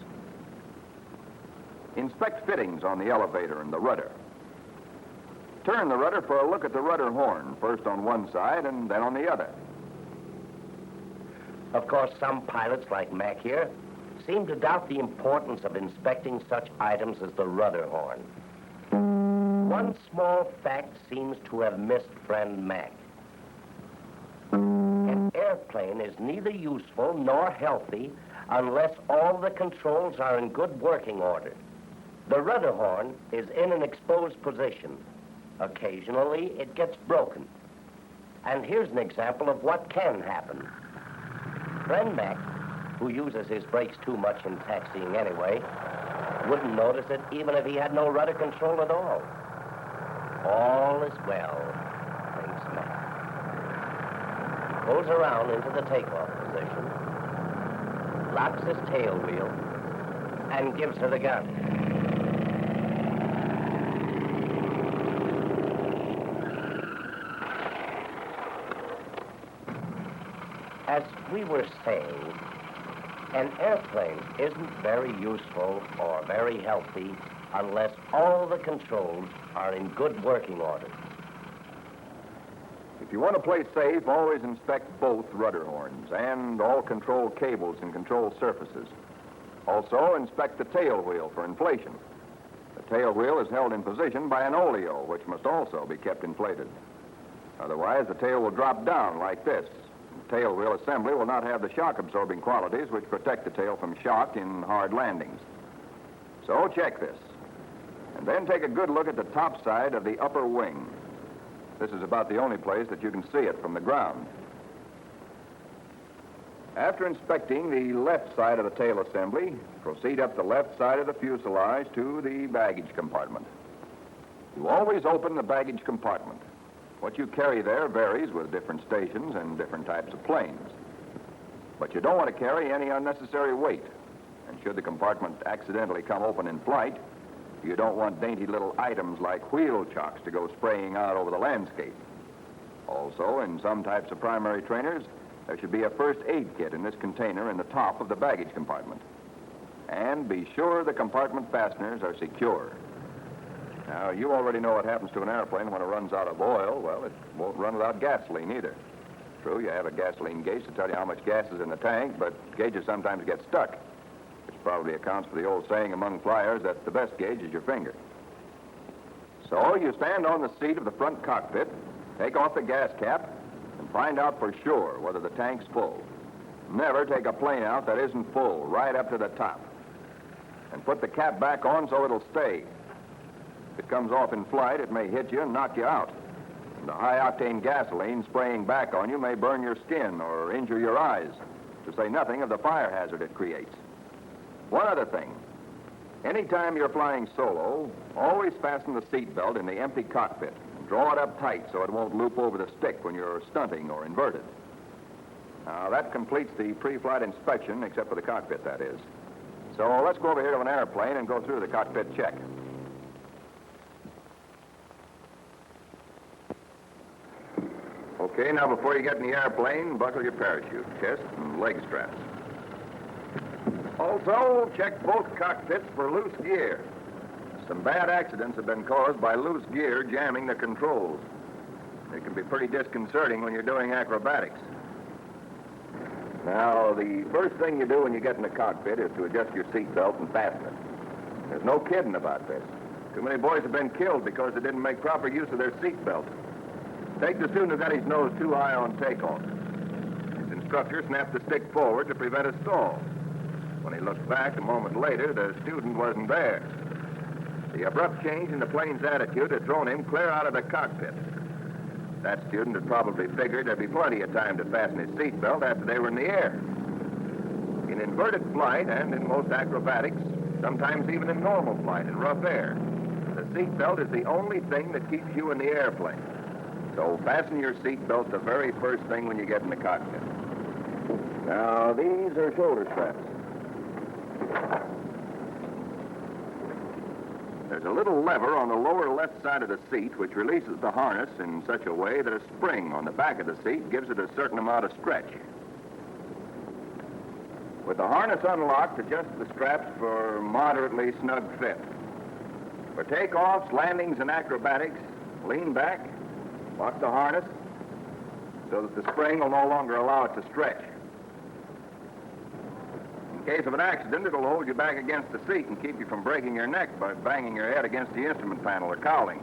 Inspect fittings on the elevator and the rudder. Turn the rudder for a look at the rudder horn, first on one side and then on the other. Of course, some pilots, like Mac here, seem to doubt the importance of inspecting such items as the rudder horn. One small fact seems to have missed friend Mac. An airplane is neither useful nor healthy unless all the controls are in good working order. The rudder horn is in an exposed position. Occasionally, it gets broken. And here's an example of what can happen. Friend Mac, who uses his brakes too much in taxiing anyway, wouldn't notice it even if he had no rudder control at all. All is well, thinks Mac. Goes around into the takeoff position, locks his tail wheel, and gives her the gun. As we were saying, an airplane isn't very useful or very healthy unless all the controls are in good working order. If you want to play safe, always inspect both rudder horns and all control cables and control surfaces. Also, inspect the tail wheel for inflation. The tail wheel is held in position by an oleo, which must also be kept inflated. Otherwise, the tail will drop down like this. The tail wheel assembly will not have the shock-absorbing qualities which protect the tail from shock in hard landings. So check this. And then take a good look at the top side of the upper wing. This is about the only place that you can see it from the ground. After inspecting the left side of the tail assembly, proceed up the left side of the fuselage to the baggage compartment. You always open the baggage compartment. What you carry there varies with different stations and different types of planes. But you don't want to carry any unnecessary weight. And should the compartment accidentally come open in flight, you don't want dainty little items like wheel chocks to go spraying out over the landscape. Also, in some types of primary trainers, there should be a first aid kit in this container in the top of the baggage compartment. And be sure the compartment fasteners are secure. Now, you already know what happens to an airplane when it runs out of oil. Well, it won't run without gasoline either. True, you have a gasoline gauge to tell you how much gas is in the tank, but gauges sometimes get stuck, which probably accounts for the old saying among flyers that the best gauge is your finger. So you stand on the seat of the front cockpit, take off the gas cap, and find out for sure whether the tank's full. Never take a plane out that isn't full, right up to the top. And put the cap back on so it'll stay. If it comes off in flight, it may hit you and knock you out. And the high-octane gasoline spraying back on you may burn your skin or injure your eyes, to say nothing of the fire hazard it creates. One other thing. Anytime you're flying solo, always fasten the seatbelt in the empty cockpit and draw it up tight so it won't loop over the stick when you're stunting or inverted. Now, that completes the pre-flight inspection, except for the cockpit, that is. So let's go over here to an airplane and go through the cockpit check. Okay, now before you get in the airplane, buckle your parachute, chest and leg straps. Also, check both cockpits for loose gear. Some bad accidents have been caused by loose gear jamming the controls. It can be pretty disconcerting when you're doing acrobatics. Now, the first thing you do when you get in the cockpit is to adjust your seatbelt and fasten it. There's no kidding about this. Too many boys have been killed because they didn't make proper use of their seatbelt. Take the student who got his nose too high on takeoff. His instructor snapped the stick forward to prevent a stall. When he looked back a moment later, the student wasn't there. The abrupt change in the plane's attitude had thrown him clear out of the cockpit. That student had probably figured there'd be plenty of time to fasten his seatbelt after they were in the air. In inverted flight and in most acrobatics, sometimes even in normal flight in rough air, the seatbelt is the only thing that keeps you in the airplane. So fasten your seatbelt the very first thing when you get in the cockpit. Now, these are shoulder straps. There's a little lever on the lower left side of the seat which releases the harness in such a way that a spring on the back of the seat gives it a certain amount of stretch. With the harness unlocked, adjust the straps for moderately snug fit. For takeoffs, landings, and acrobatics, lean back, lock the harness so that the spring will no longer allow it to stretch. In case of an accident, it'll hold you back against the seat and keep you from breaking your neck by banging your head against the instrument panel or cowling.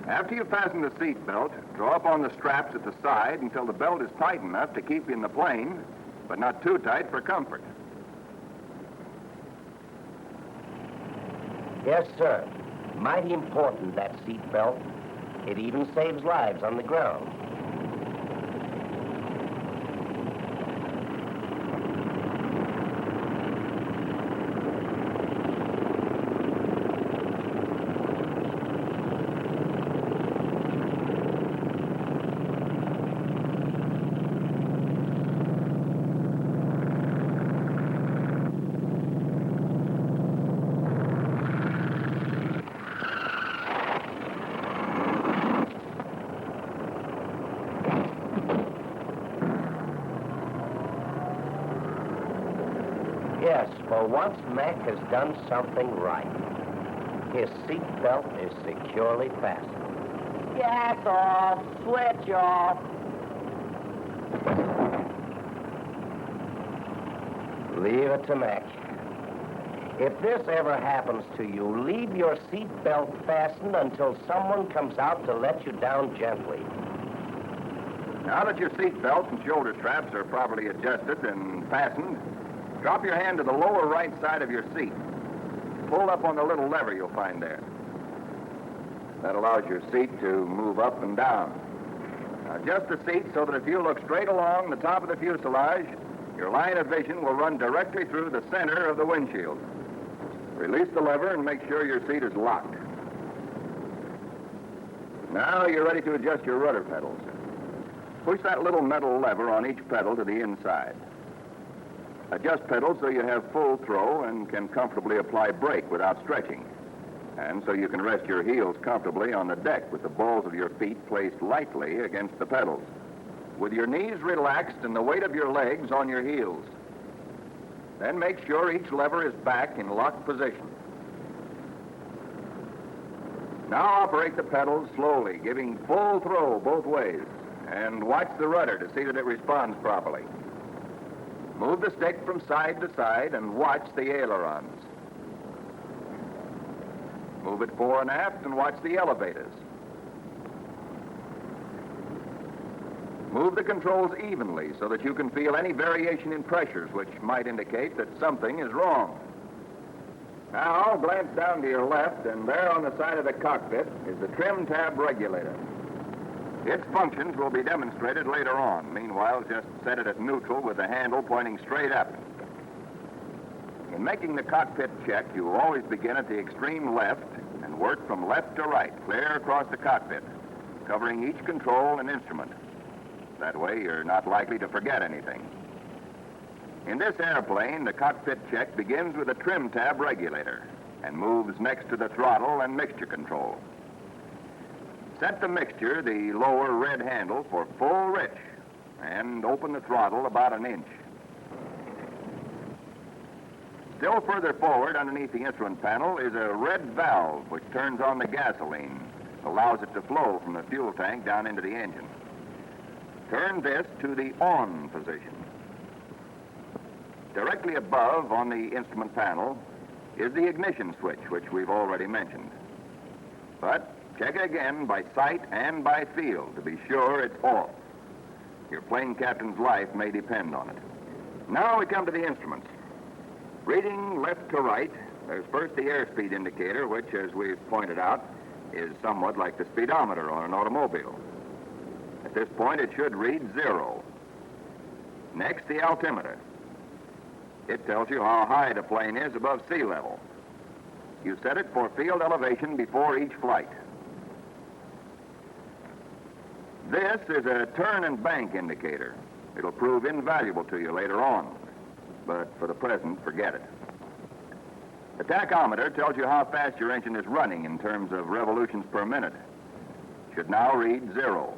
After you fasten the seat belt, draw up on the straps at the side until the belt is tight enough to keep you in the plane, but not too tight for comfort. Yes, sir. Mighty important, that seat belt. It even saves lives on the ground. Yes, for once Mac has done something right. His seat belt is securely fastened. Gas off, switch off. Leave it to Mac. If this ever happens to you, leave your seat belt fastened until someone comes out to let you down gently. Now that your seat belt and shoulder straps are properly adjusted and fastened, drop your hand to the lower right side of your seat. Pull up on the little lever you'll find there. That allows your seat to move up and down. Now adjust the seat so that if you look straight along the top of the fuselage, your line of vision will run directly through the center of the windshield. Release the lever and make sure your seat is locked. Now you're ready to adjust your rudder pedals. Push that little metal lever on each pedal to the inside. Adjust pedals so you have full throw and can comfortably apply brake without stretching. And so you can rest your heels comfortably on the deck with the balls of your feet placed lightly against the pedals, with your knees relaxed and the weight of your legs on your heels. Then make sure each lever is back in locked position. Now operate the pedals slowly, giving full throw both ways, and watch the rudder to see that it responds properly. Move the stick from side to side and watch the ailerons. Move it fore and aft and watch the elevators. Move the controls evenly so that you can feel any variation in pressures which might indicate that something is wrong. Now glance down to your left, and there on the side of the cockpit is the trim tab regulator. Its functions will be demonstrated later on. Meanwhile, just set it at neutral with the handle pointing straight up. In making the cockpit check, you will always begin at the extreme left and work from left to right, clear across the cockpit, covering each control and instrument. That way, you're not likely to forget anything. In this airplane, the cockpit check begins with a trim tab regulator and moves next to the throttle and mixture control. Set the mixture, the lower red handle, for full rich, and open the throttle about an inch. Still further forward, underneath the instrument panel, is a red valve which turns on the gasoline, allows it to flow from the fuel tank down into the engine. Turn this to the on position. Directly above on the instrument panel is the ignition switch, which we've already mentioned. But check again by sight and by feel to be sure it's off. Your plane captain's life may depend on it. Now we come to the instruments. Reading left to right, there's first the airspeed indicator, which, as we've pointed out, is somewhat like the speedometer on an automobile. At this point, it should read 0. Next, the altimeter. It tells you how high the plane is above sea level. You set it for field elevation before each flight. This is a turn and bank indicator. It'll prove invaluable to you later on, but for the present, forget it. The tachometer tells you how fast your engine is running in terms of revolutions per minute. Should now read 0.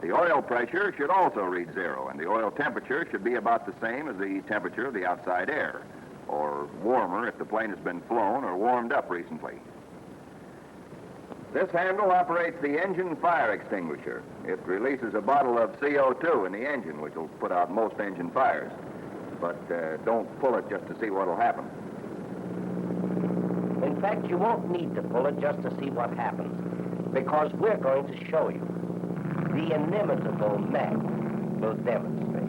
The oil pressure should also read 0, and the oil temperature should be about the same as the temperature of the outside air, or warmer if the plane has been flown or warmed up recently. This handle operates the engine fire extinguisher. It releases a bottle of CO2 in the engine, which will put out most engine fires. But don't pull it just to see what will happen. In fact, you won't need to pull it just to see what happens, because we're going to show you. The inimitable Mac will demonstrate.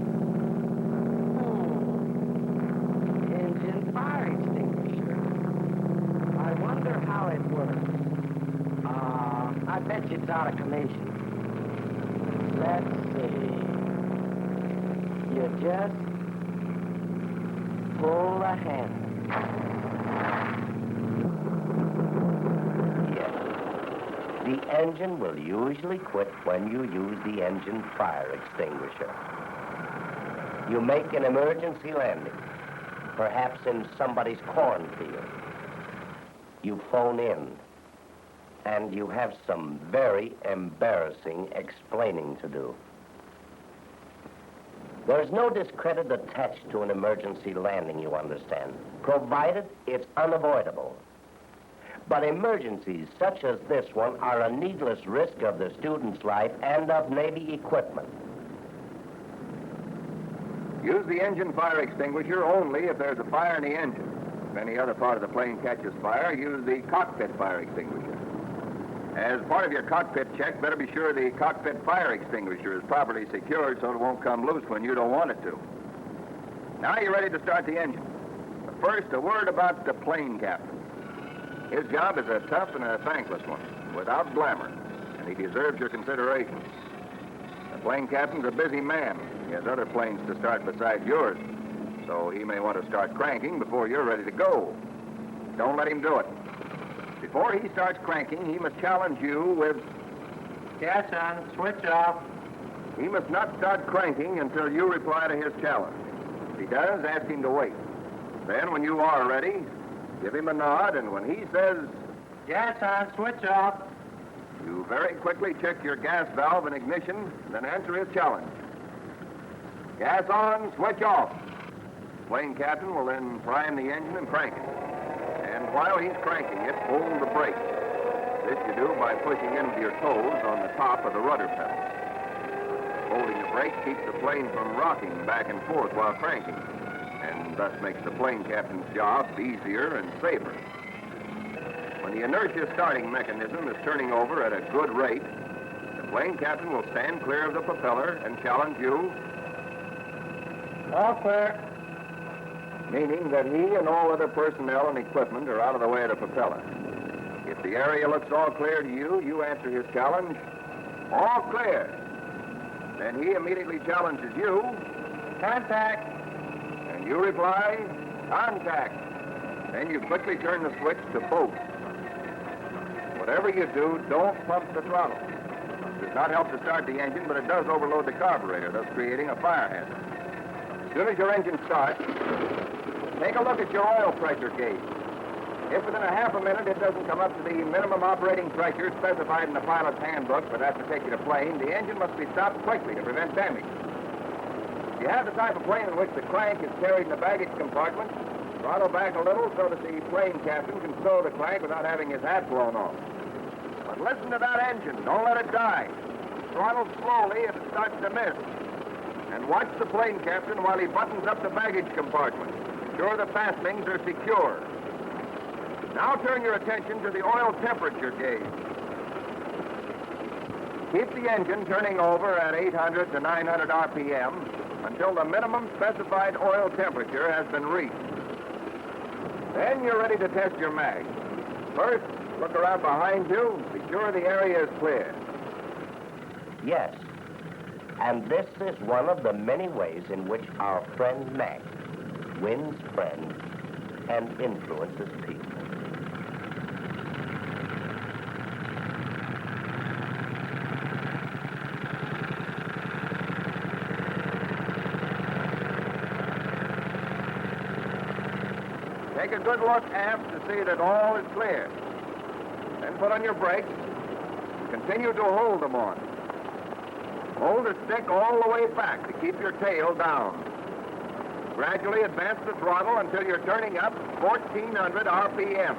Engine fire extinguisher. out of commission. Let's see. You just pull the handle. Yes. The engine will usually quit when you use the engine fire extinguisher. You make an emergency landing, perhaps in somebody's cornfield. You phone in, and you have some very embarrassing explaining to do. There's no discredit attached to an emergency landing, you understand, provided it's unavoidable. But emergencies such as this one are a needless risk of the student's life and of Navy equipment. Use the engine fire extinguisher only if there's a fire in the engine. If any other part of the plane catches fire, use the cockpit fire extinguisher. As part of your cockpit check, better be sure the cockpit fire extinguisher is properly secured so it won't come loose when you don't want it to. Now you're ready to start the engine. But first, a word about the plane captain. His job is a tough and a thankless one, without glamour, and he deserves your consideration. The plane captain's a busy man. He has other planes to start besides yours, so he may want to start cranking before you're ready to go. Don't let him do it. Before he starts cranking, he must challenge you with... Gas on, switch off. He must not start cranking until you reply to his challenge. If he does, ask him to wait. Then, when you are ready, give him a nod, and when he says... Gas on, switch off. You very quickly check your gas valve and ignition, then answer his challenge. Gas on, switch off. Plane captain will then prime the engine and crank it. And while he's cranking it, hold the brake. This you do by pushing in with your toes on the top of the rudder pedal. Holding the brake keeps the plane from rocking back and forth while cranking, and thus makes the plane captain's job easier and safer. When the inertia starting mechanism is turning over at a good rate, the plane captain will stand clear of the propeller and challenge you... All clear. Meaning that he and all other personnel and equipment are out of the way of the propeller. If the area looks all clear to you, you answer his challenge, all clear. Then he immediately challenges you, Contact. and you reply, contact. Then you quickly turn the switch to both. Whatever you do, don't pump the throttle. It does not help to start the engine, but it does overload the carburetor, thus creating a fire hazard. As soon as your engine starts, take a look at your oil pressure gauge. If within a half a minute it doesn't come up to the minimum operating pressure specified in the pilot's handbook for that particular plane, the engine must be stopped quickly to prevent damage. If you have the type of plane in which the crank is carried in the baggage compartment, throttle back a little so that the plane captain can stow the crank without having his hat blown off. But listen to that engine. Don't let it die. Throttle slowly if it starts to miss. And watch the plane captain while he buttons up the baggage compartment. Ensure the fastenings are secure. Now turn your attention to the oil temperature gauge. Keep the engine turning over at 800 to 900 RPM until the minimum specified oil temperature has been reached. Then you're ready to test your mag. First, look around behind you. Be sure the area is clear. Yes. And this is one of the many ways in which our friend Mac wins friends and influences people. Take a good look aft to see that all is clear. Then put on your brakes. Continue to hold them on. Hold the stick all the way back to keep your tail down. Gradually advance the throttle until you're turning up 1,400 RPM.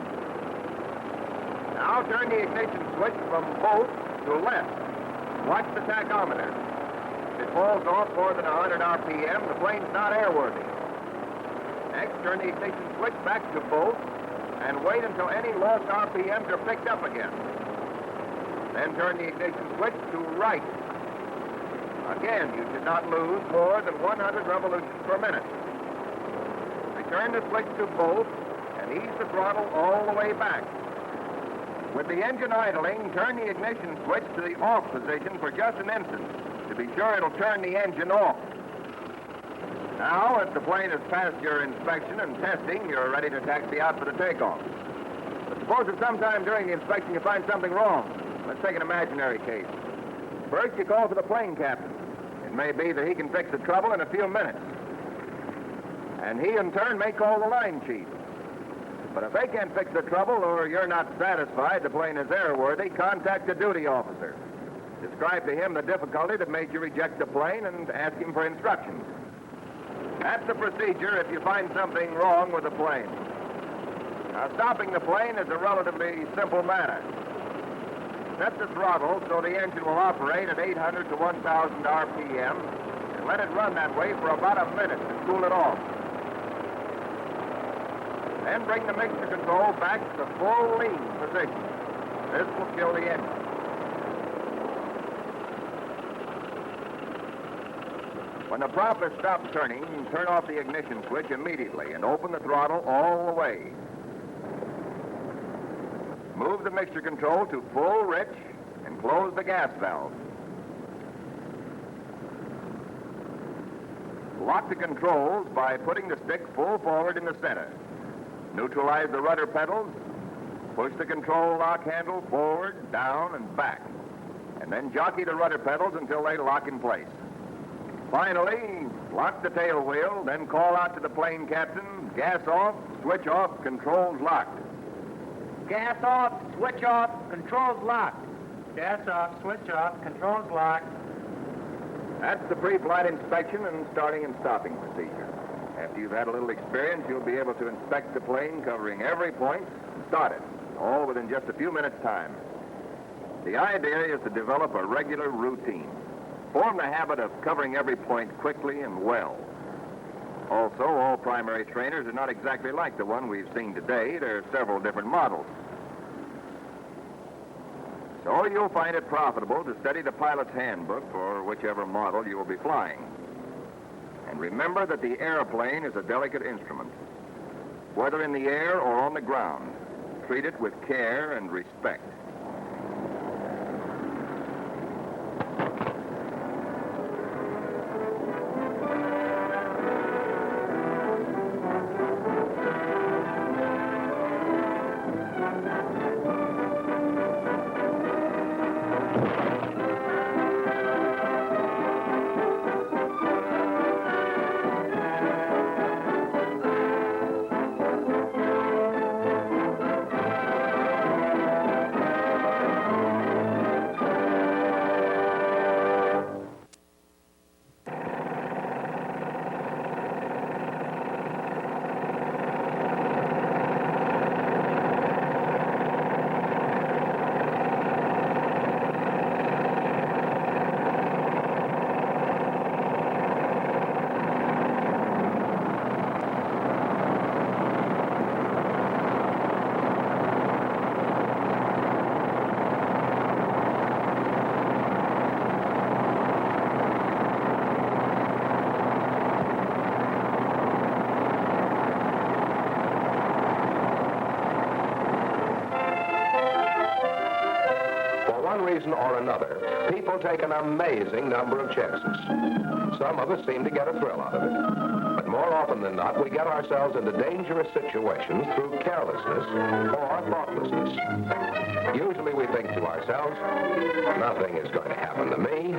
Now turn the ignition switch from both to left. Watch the tachometer. If it falls off more than 100 RPM, the plane's not airworthy. Next, turn the ignition switch back to both and wait until any lost RPMs are picked up again. Then turn the ignition switch to right. Again, you should not lose more than 100 revolutions per minute. Return the switch to both and ease the throttle all the way back. With the engine idling, turn the ignition switch to the off position for just an instant. To be sure, it'll turn the engine off. Now, if the plane has passed your inspection and testing, you're ready to taxi out for the takeoff. But suppose that sometime during the inspection you find something wrong. Let's take an imaginary case. First, you call for the plane captain. It may be that he can fix the trouble in a few minutes. And he, in turn, may call the line chief. But if they can't fix the trouble or you're not satisfied the plane is airworthy, contact the duty officer. Describe to him the difficulty that made you reject the plane and ask him for instructions. That's the procedure if you find something wrong with the plane. Now, stopping the plane is a relatively simple matter. Set the throttle so the engine will operate at 800 to 1,000 RPM and let it run that way for about a minute to cool it off. Then bring the mixture control back to the full lean position. This will kill the engine. When the prop has stopped turning, turn off the ignition switch immediately and open the throttle all the way. Move the mixture control to full rich and close the gas valve. Lock the controls by putting the stick full forward in the center. Neutralize the rudder pedals. Push the control lock handle forward, down, and back. And then jockey the rudder pedals until they lock in place. Finally, lock the tail wheel, then call out to the plane captain, gas off, switch off, controls locked. Gas off, switch off, controls locked. Gas off, switch off, controls locked. That's the pre-flight inspection and starting and stopping procedure. After you've had a little experience, you'll be able to inspect the plane covering every point and start it, all within just a few minutes' time. The idea is to develop a regular routine. Form the habit of covering every point quickly and well. Also, all primary trainers are not exactly like the one we've seen today. There are several different models. So you'll find it profitable to study the pilot's handbook for whichever model you will be flying. And remember that the airplane is a delicate instrument. Whether in the air or on the ground, treat it with care and respect. Reason or another, people take an amazing number of chances. Some of us seem to get a thrill out of it. But more often than not, we get ourselves into dangerous situations through carelessness or thoughtlessness. Usually we think to ourselves, nothing is going to happen to me.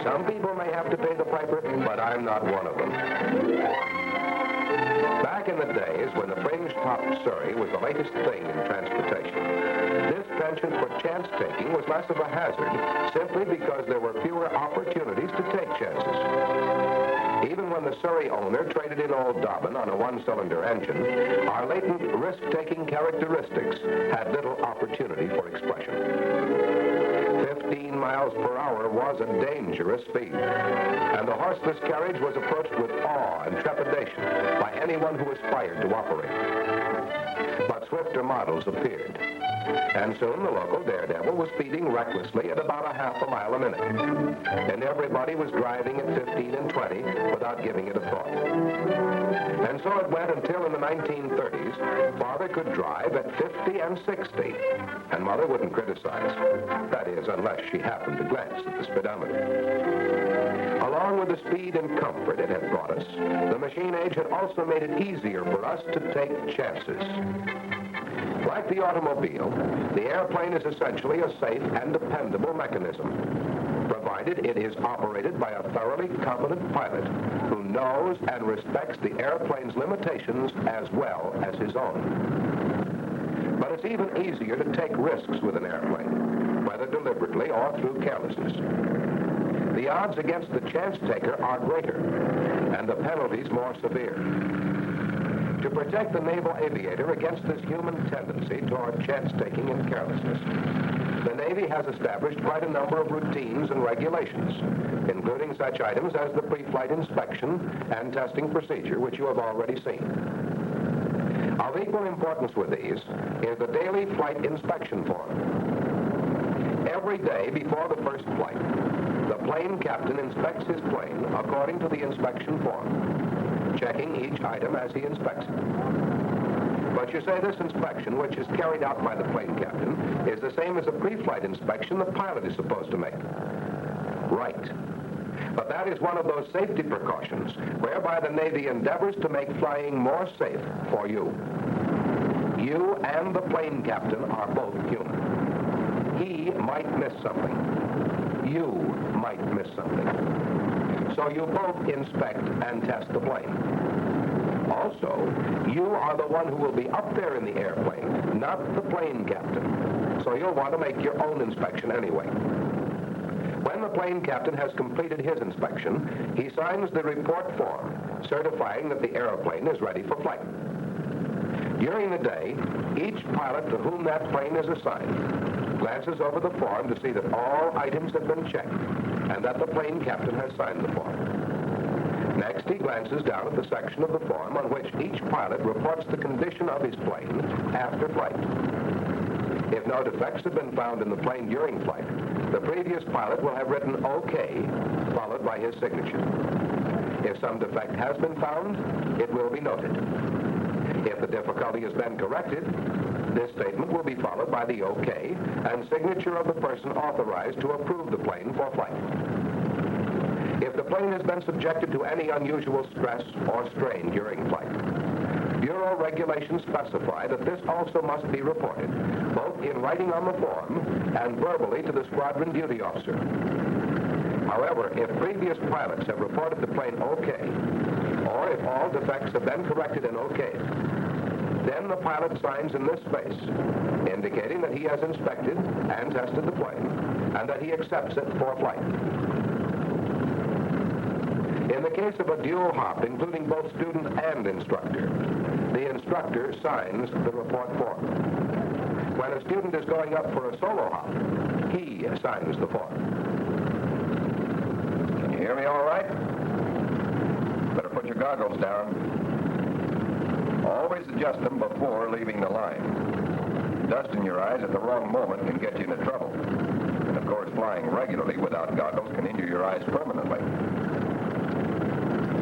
Some people may have to pay the piper, but I'm not one of them. Back in the days when the fringe-topped Surrey was the latest thing in transportation, this penchant for chance-taking was less of a hazard simply because there were fewer opportunities to take chances. Even when the Surrey owner traded in old Dobbin on a one-cylinder engine, our latent risk-taking characteristics had little opportunity for expression. 15 miles per hour was a dangerous speed, and the horseless carriage was approached with awe and trepidation by anyone who aspired to operate. But swifter models appeared, and soon the local daredevil was speeding recklessly at about a half a mile a minute, and everybody was driving at 15 and 20 without giving it a thought. And so it went until in the 1930s, Father could drive at 50 and 60, and Mother wouldn't criticize. That is, unless she happened to glance at the speedometer. Along with the speed and comfort it had brought us, the machine age had also made it easier for us to take chances. Like the automobile, the airplane is essentially a safe and dependable mechanism, provided it is operated by a thoroughly competent pilot who knows and respects the airplane's limitations as well as his own. But it's even easier to take risks with an airplane, whether deliberately or through carelessness. The odds against the chance taker are greater, and the penalties more severe. To protect the naval aviator against this human tendency toward chance-taking and carelessness, the Navy has established quite a number of routines and regulations, including such items as the pre-flight inspection and testing procedure, which you have already seen. Of equal importance with these is the daily flight inspection form. Every day before the first flight, the plane captain inspects his plane according to the inspection form, checking each item as he inspects it. But you say this inspection, which is carried out by the plane captain, is the same as a pre-flight inspection the pilot is supposed to make. Right. But that is one of those safety precautions whereby the Navy endeavors to make flying more safe for you. You and the plane captain are both human. He might miss something. You might miss something. So you both inspect and test the plane. Also, you are the one who will be up there in the airplane, not the plane captain. So you'll want to make your own inspection anyway. When the plane captain has completed his inspection, he signs the report form, certifying that the airplane is ready for flight. During the day, each pilot to whom that plane is assigned glances over the form to see that all items have been checked and that the plane captain has signed the form. Next, he glances down at the section of the form on which each pilot reports the condition of his plane after flight. If no defects have been found in the plane during flight, the previous pilot will have written OK, followed by his signature. If some defect has been found, it will be noted. If the difficulty has been corrected, this statement will be followed by the OK and signature of the person authorized to approve the plane for flight. If the plane has been subjected to any unusual stress or strain during flight, Bureau regulations specify that this also must be reported, both in writing on the form and verbally to the squadron duty officer. However, if previous pilots have reported the plane OK, or if all defects have been corrected and okayed, then the pilot signs in this space, indicating that he has inspected and tested the plane, and that he accepts it for flight. In the case of a dual hop, including both student and instructor, the instructor signs the report form. When a student is going up for a solo hop, he signs the form. Can you hear me all right? Better put your goggles down. Always adjust them before leaving the line. Dust in your eyes at the wrong moment can get you into trouble. And of course, flying regularly without goggles can injure your eyes permanently.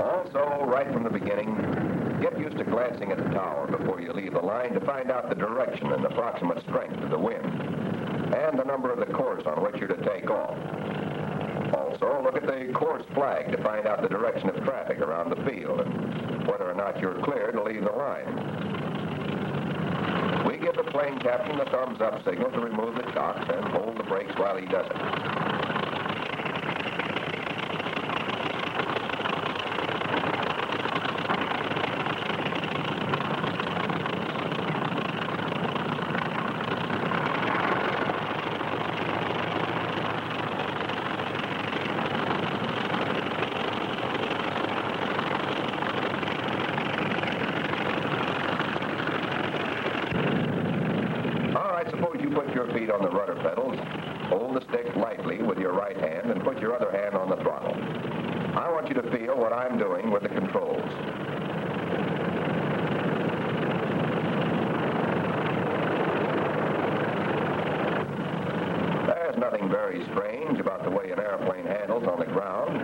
Also, right from the beginning, get used to glancing at the tower before you leave the line to find out the direction and approximate strength of the wind, and the number of the course on which you're to take off. Also, look at the course flag to find out the direction of traffic around the field and whether or not you're clear to leave the line. We give the plane captain the thumbs-up signal to remove the chocks and hold the brakes while he does it. On the rudder pedals, hold the stick lightly with your right hand and put your other hand on the throttle. I want you to feel what I'm doing with the controls. There's nothing very strange about the way an airplane handles on the ground.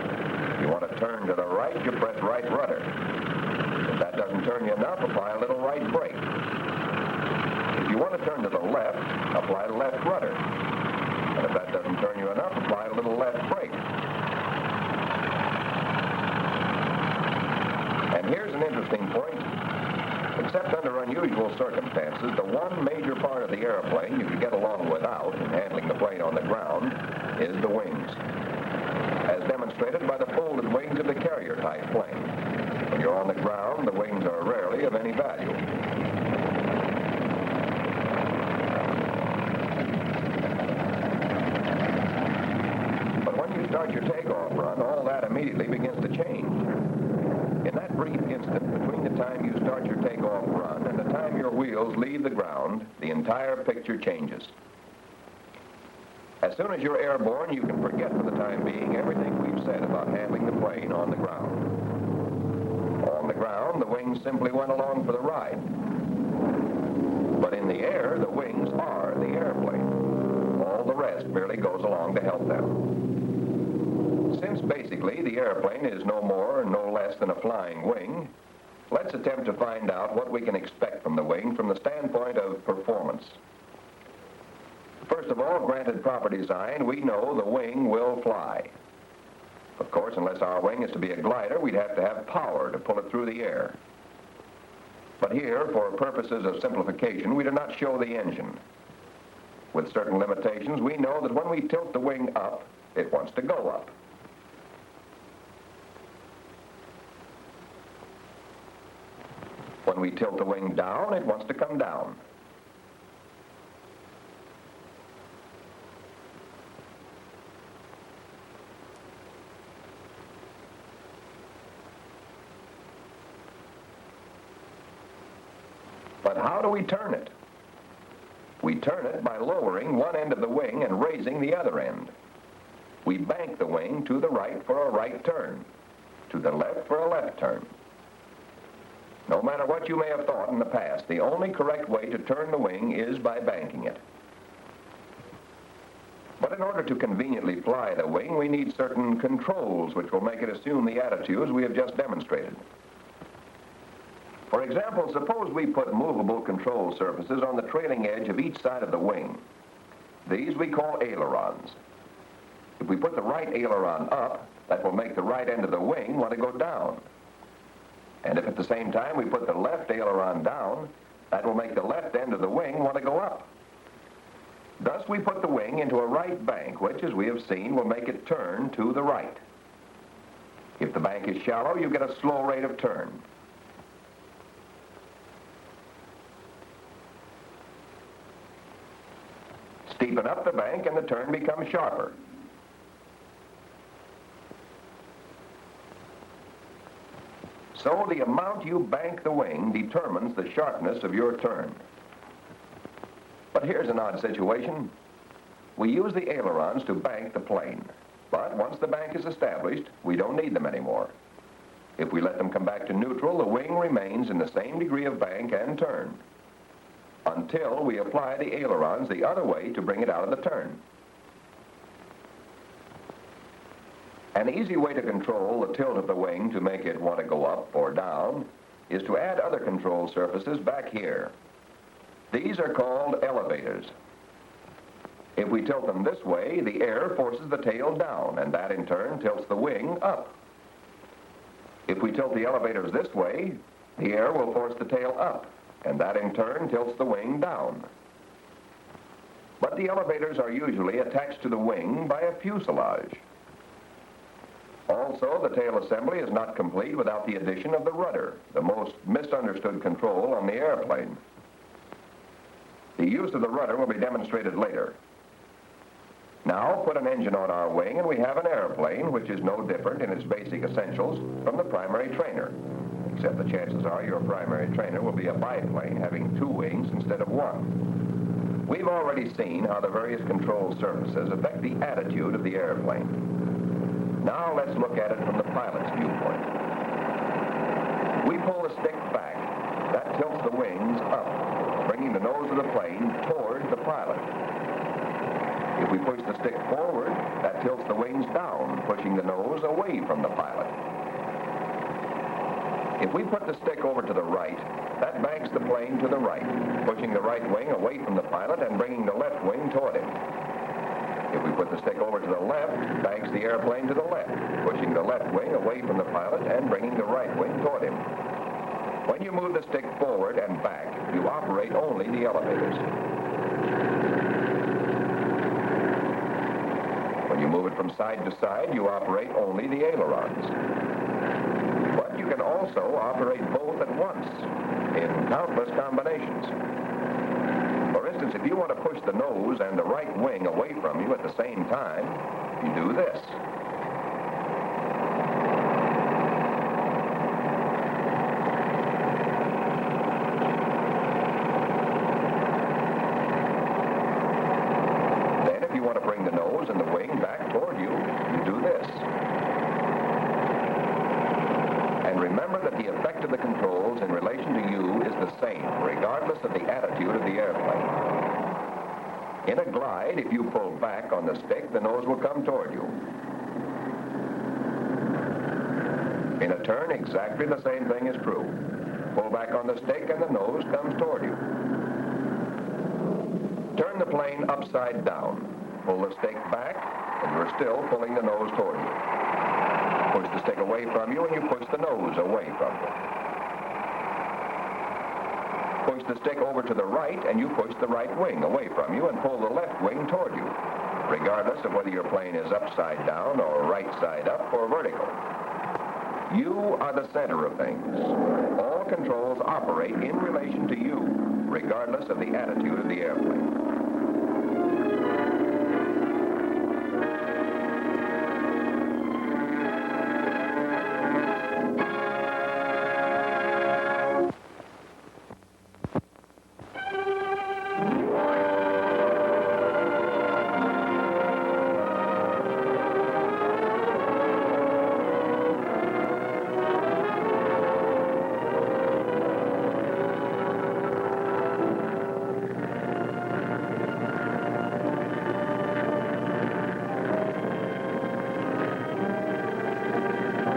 If you want to turn to the right, you press right rudder. If If that doesn't turn you enough, apply a little right brake. If you want to turn to the left, apply the left rudder. And if that doesn't turn you enough, apply a little left brake. And here's an interesting point. Except under unusual circumstances, the one major part of the airplane you can get along without in handling the plane on the ground is the wings, as demonstrated by the folded wings of the carrier-type plane. When you're on the ground, the wings are rarely of any value. But when you start your takeoff run, all that immediately begins to change. In that brief instant between the time you start your takeoff run and the time your wheels leave the ground, the entire picture changes. As soon as you're airborne, you can forget for the time being everything we've said about handling the plane on the ground. On the ground, the wings simply went along for the ride. But in the air, the wings are the airplane. All the rest merely goes along to help them. Since basically the airplane is no more and no less than a flying wing, let's attempt to find out what we can expect from the wing from the standpoint of performance. First of all, granted proper design, we know the wing will fly. Of course, unless our wing is to be a glider, we'd have to have power to pull it through the air. But here, for purposes of simplification, we do not show the engine. With certain limitations, we know that when we tilt the wing up, it wants to go up. When we tilt the wing down, it wants to come down. But how do we turn it? We turn it by lowering one end of the wing and raising the other end. We bank the wing to the right for a right turn, to the left for a left turn. No matter what you may have thought in the past, the only correct way to turn the wing is by banking it. But in order to conveniently fly the wing, we need certain controls which will make it assume the attitudes we have just demonstrated. For example, suppose we put movable control surfaces on the trailing edge of each side of the wing. These we call ailerons. If we put the right aileron up, that will make the right end of the wing want to go down. And if at the same time we put the left aileron down, that will make the left end of the wing want to go up. Thus we put the wing into a right bank, which, as we have seen, will make it turn to the right. If the bank is shallow, you get a slow rate of turn. Steepen up the bank and the turn becomes sharper. So the amount you bank the wing determines the sharpness of your turn. But here's an odd situation. We use the ailerons to bank the plane. But once the bank is established, we don't need them anymore. If we let them come back to neutral, the wing remains in the same degree of bank and turn, until we apply the ailerons the other way to bring it out of the turn. An easy way to control the tilt of the wing to make it want to go up or down is to add other control surfaces back here. These are called elevators. If we tilt them this way, the air forces the tail down, and that in turn tilts the wing up. If we tilt the elevators this way, the air will force the tail up, and that in turn tilts the wing down. But the elevators are usually attached to the wing by a fuselage. Also, the tail assembly is not complete without the addition of the rudder, the most misunderstood control on the airplane. The use of the rudder will be demonstrated later. Now, put an engine on our wing and we have an airplane which is no different in its basic essentials from the primary trainer, except the chances are your primary trainer will be a biplane having two wings instead of one. We've already seen how the various control surfaces affect the attitude of the airplane. Now let's look at it from the pilot's viewpoint. We pull the stick back. That tilts the wings up, bringing the nose of the plane toward the pilot. If we push the stick forward, that tilts the wings down, pushing the nose away from the pilot. If we put the stick over to the right, that banks the plane to the right, pushing the right wing away from the pilot and bringing the left wing toward him. If we put the stick over to the left, banks the airplane to the left, pushing the left wing away from the pilot and bringing the right wing toward him. When you move the stick forward and back, you operate only the elevators. When you move it from side to side, you operate only the ailerons. But you can also operate both at once in countless combinations. For instance, if you want to push the nose and the right wing away from you at the same time, you do this. Then if you want to bring the nose and the wing back toward you, you do this. And remember that the effect of the controls in relation to you is the same, regardless of the attitude of the airplane. In a glide, if you pull back on the stick, the nose will come toward you. In a turn, exactly the same thing is true. Pull back on the stick and the nose comes toward you. Turn the plane upside down. Pull the stick back, and you're still pulling the nose toward you. Push the stick away from you, and you push the nose away from you. Push the stick over to the right, and you push the right wing away from you and pull the left wing toward you, regardless of whether your plane is upside down or right side up or vertical. You are the center of things. All controls operate in relation to you, regardless of the attitude of the airplane.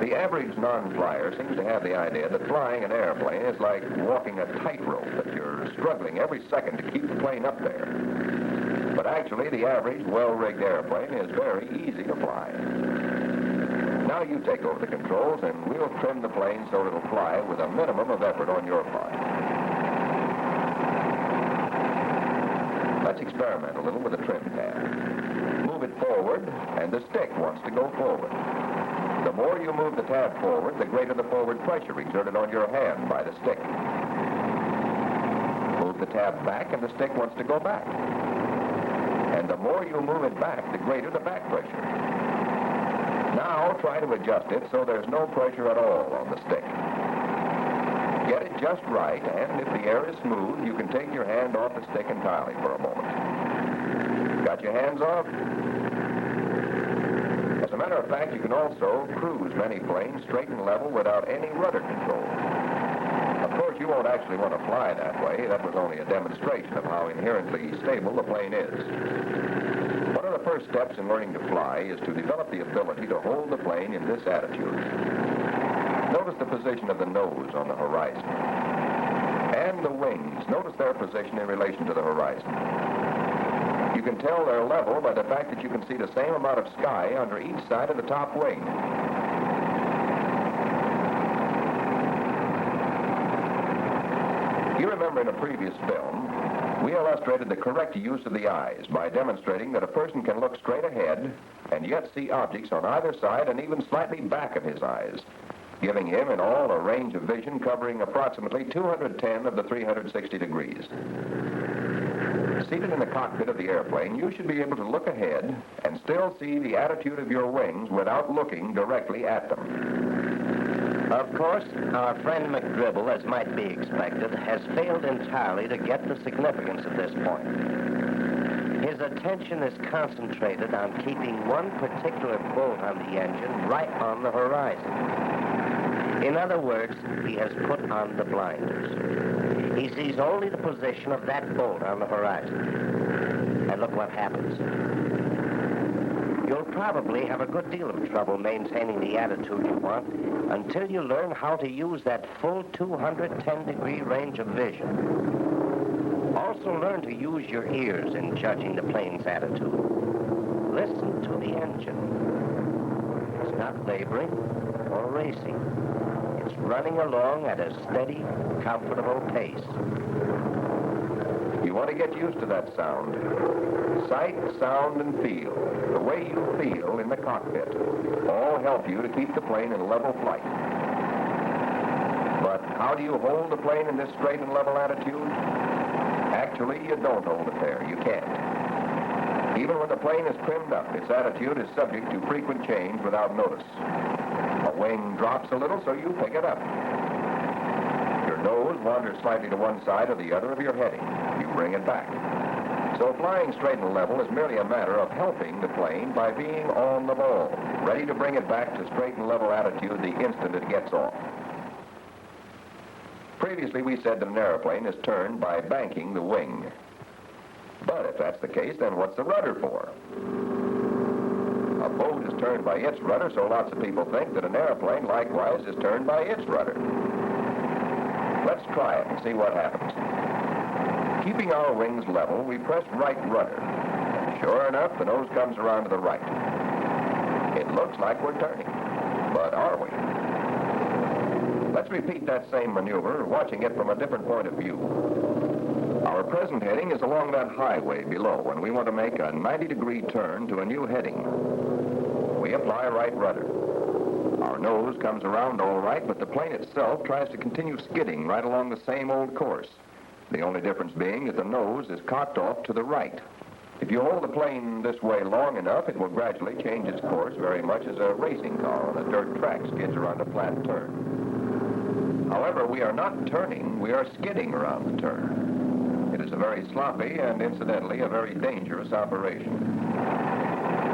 The average non-flyer seems to have the idea that flying an airplane is like walking a tightrope, that you're struggling every second to keep the plane up there. But actually, the average well-rigged airplane is very easy to fly. Now you take over the controls, and we'll trim the plane so it'll fly with a minimum of effort on your part. Let's experiment a little with the trim tab. Move it forward, and the stick wants to go forward. The more you move the tab forward, the greater the forward pressure exerted on your hand by the stick. Move the tab back, and the stick wants to go back. And the more you move it back, the greater the back pressure. Now try to adjust it so there's no pressure at all on the stick. Get it just right, and if the air is smooth, you can take your hand off the stick entirely for a moment. Got your hands off? As a matter of fact, you can also cruise many planes straight and level without any rudder control. Of course, you won't actually want to fly that way. That was only a demonstration of how inherently stable the plane is. One of the first steps in learning to fly is to develop the ability to hold the plane in this attitude. Notice the position of the nose on the horizon. And the wings. Notice their position in relation to the horizon. You can tell their level by the fact that you can see the same amount of sky under each side of the top wing. You remember in a previous film, we illustrated the correct use of the eyes by demonstrating that a person can look straight ahead and yet see objects on either side and even slightly back of his eyes, giving him in all a range of vision covering approximately 210 of the 360 degrees. Seated in the cockpit of the airplane, you should be able to look ahead and still see the attitude of your wings without looking directly at them. Of course, our friend McDribble, as might be expected, has failed entirely to get the significance of this point. His attention is concentrated on keeping one particular bolt on the engine right on the horizon. In other words, he has put on the blinders. He sees only the position of that bolt on the horizon. And look what happens. You'll probably have a good deal of trouble maintaining the attitude you want until you learn how to use that full 210-degree range of vision. Also learn to use your ears in judging the plane's attitude. Listen to the engine. It's not laboring or racing. It's running along at a steady, comfortable pace. You want to get used to that sound. Sight, sound, and feel, the way you feel in the cockpit, all help you to keep the plane in level flight. But how do you hold the plane in this straight and level attitude? Actually, you don't hold it there. You can't. Even when the plane is trimmed up, its attitude is subject to frequent change without notice. A wing drops a little, so you pick it up. Your nose wanders slightly to one side or the other of your heading. You bring it back. So flying straight and level is merely a matter of helping the plane by being on the ball, ready to bring it back to straight and level attitude the instant it gets off. Previously, we said that an airplane is turned by banking the wing. But if that's the case, then what's the rudder for? A boat is turned by its rudder, so lots of people think that an airplane likewise is turned by its rudder. Let's try it and see what happens. Keeping our wings level, we press right rudder. And sure enough, the nose comes around to the right. It looks like we're turning, but are we? Let's repeat that same maneuver, watching it from a different point of view. Our present heading is along that highway below, and we want to make a 90-degree turn to a new heading. We apply right rudder. Our nose comes around all right, but the plane itself tries to continue skidding right along the same old course. The only difference being that the nose is cocked off to the right. If you hold the plane this way long enough, it will gradually change its course very much as a racing car on a dirt track skids around a flat turn. However, we are not turning, we are skidding around the turn. It is a very sloppy and, incidentally, a very dangerous operation.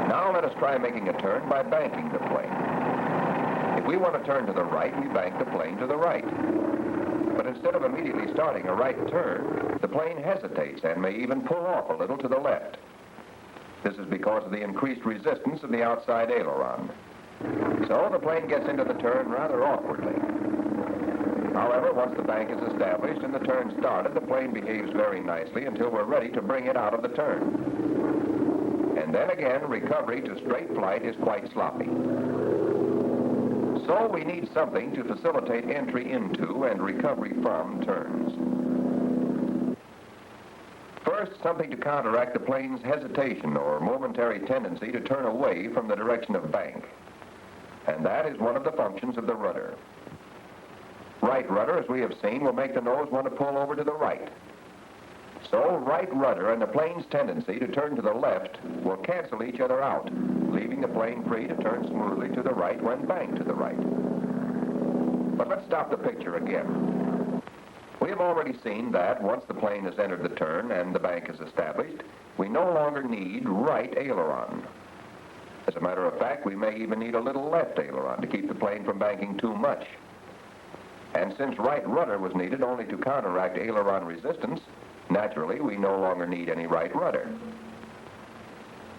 Now let us try making a turn by banking the plane. If we want to turn to the right, we bank the plane to the right. But instead of immediately starting a right turn, the plane hesitates and may even pull off a little to the left. This is because of the increased resistance of the outside aileron. So the plane gets into the turn rather awkwardly. However, once the bank is established and the turn started, the plane behaves very nicely until we're ready to bring it out of the turn. And then again, recovery to straight flight is quite sloppy. So we need something to facilitate entry into and recovery from turns. First, something to counteract the plane's hesitation or momentary tendency to turn away from the direction of bank. And that is one of the functions of the rudder. Right rudder, as we have seen, will make the nose want to pull over to the right. So right rudder and the plane's tendency to turn to the left will cancel each other out, leaving the plane free to turn smoothly to the right when banked to the right. But let's stop the picture again. We have already seen that once the plane has entered the turn and the bank is established, we no longer need right aileron. As a matter of fact, we may even need a little left aileron to keep the plane from banking too much. And since right rudder was needed only to counteract aileron resistance, naturally, we no longer need any right rudder.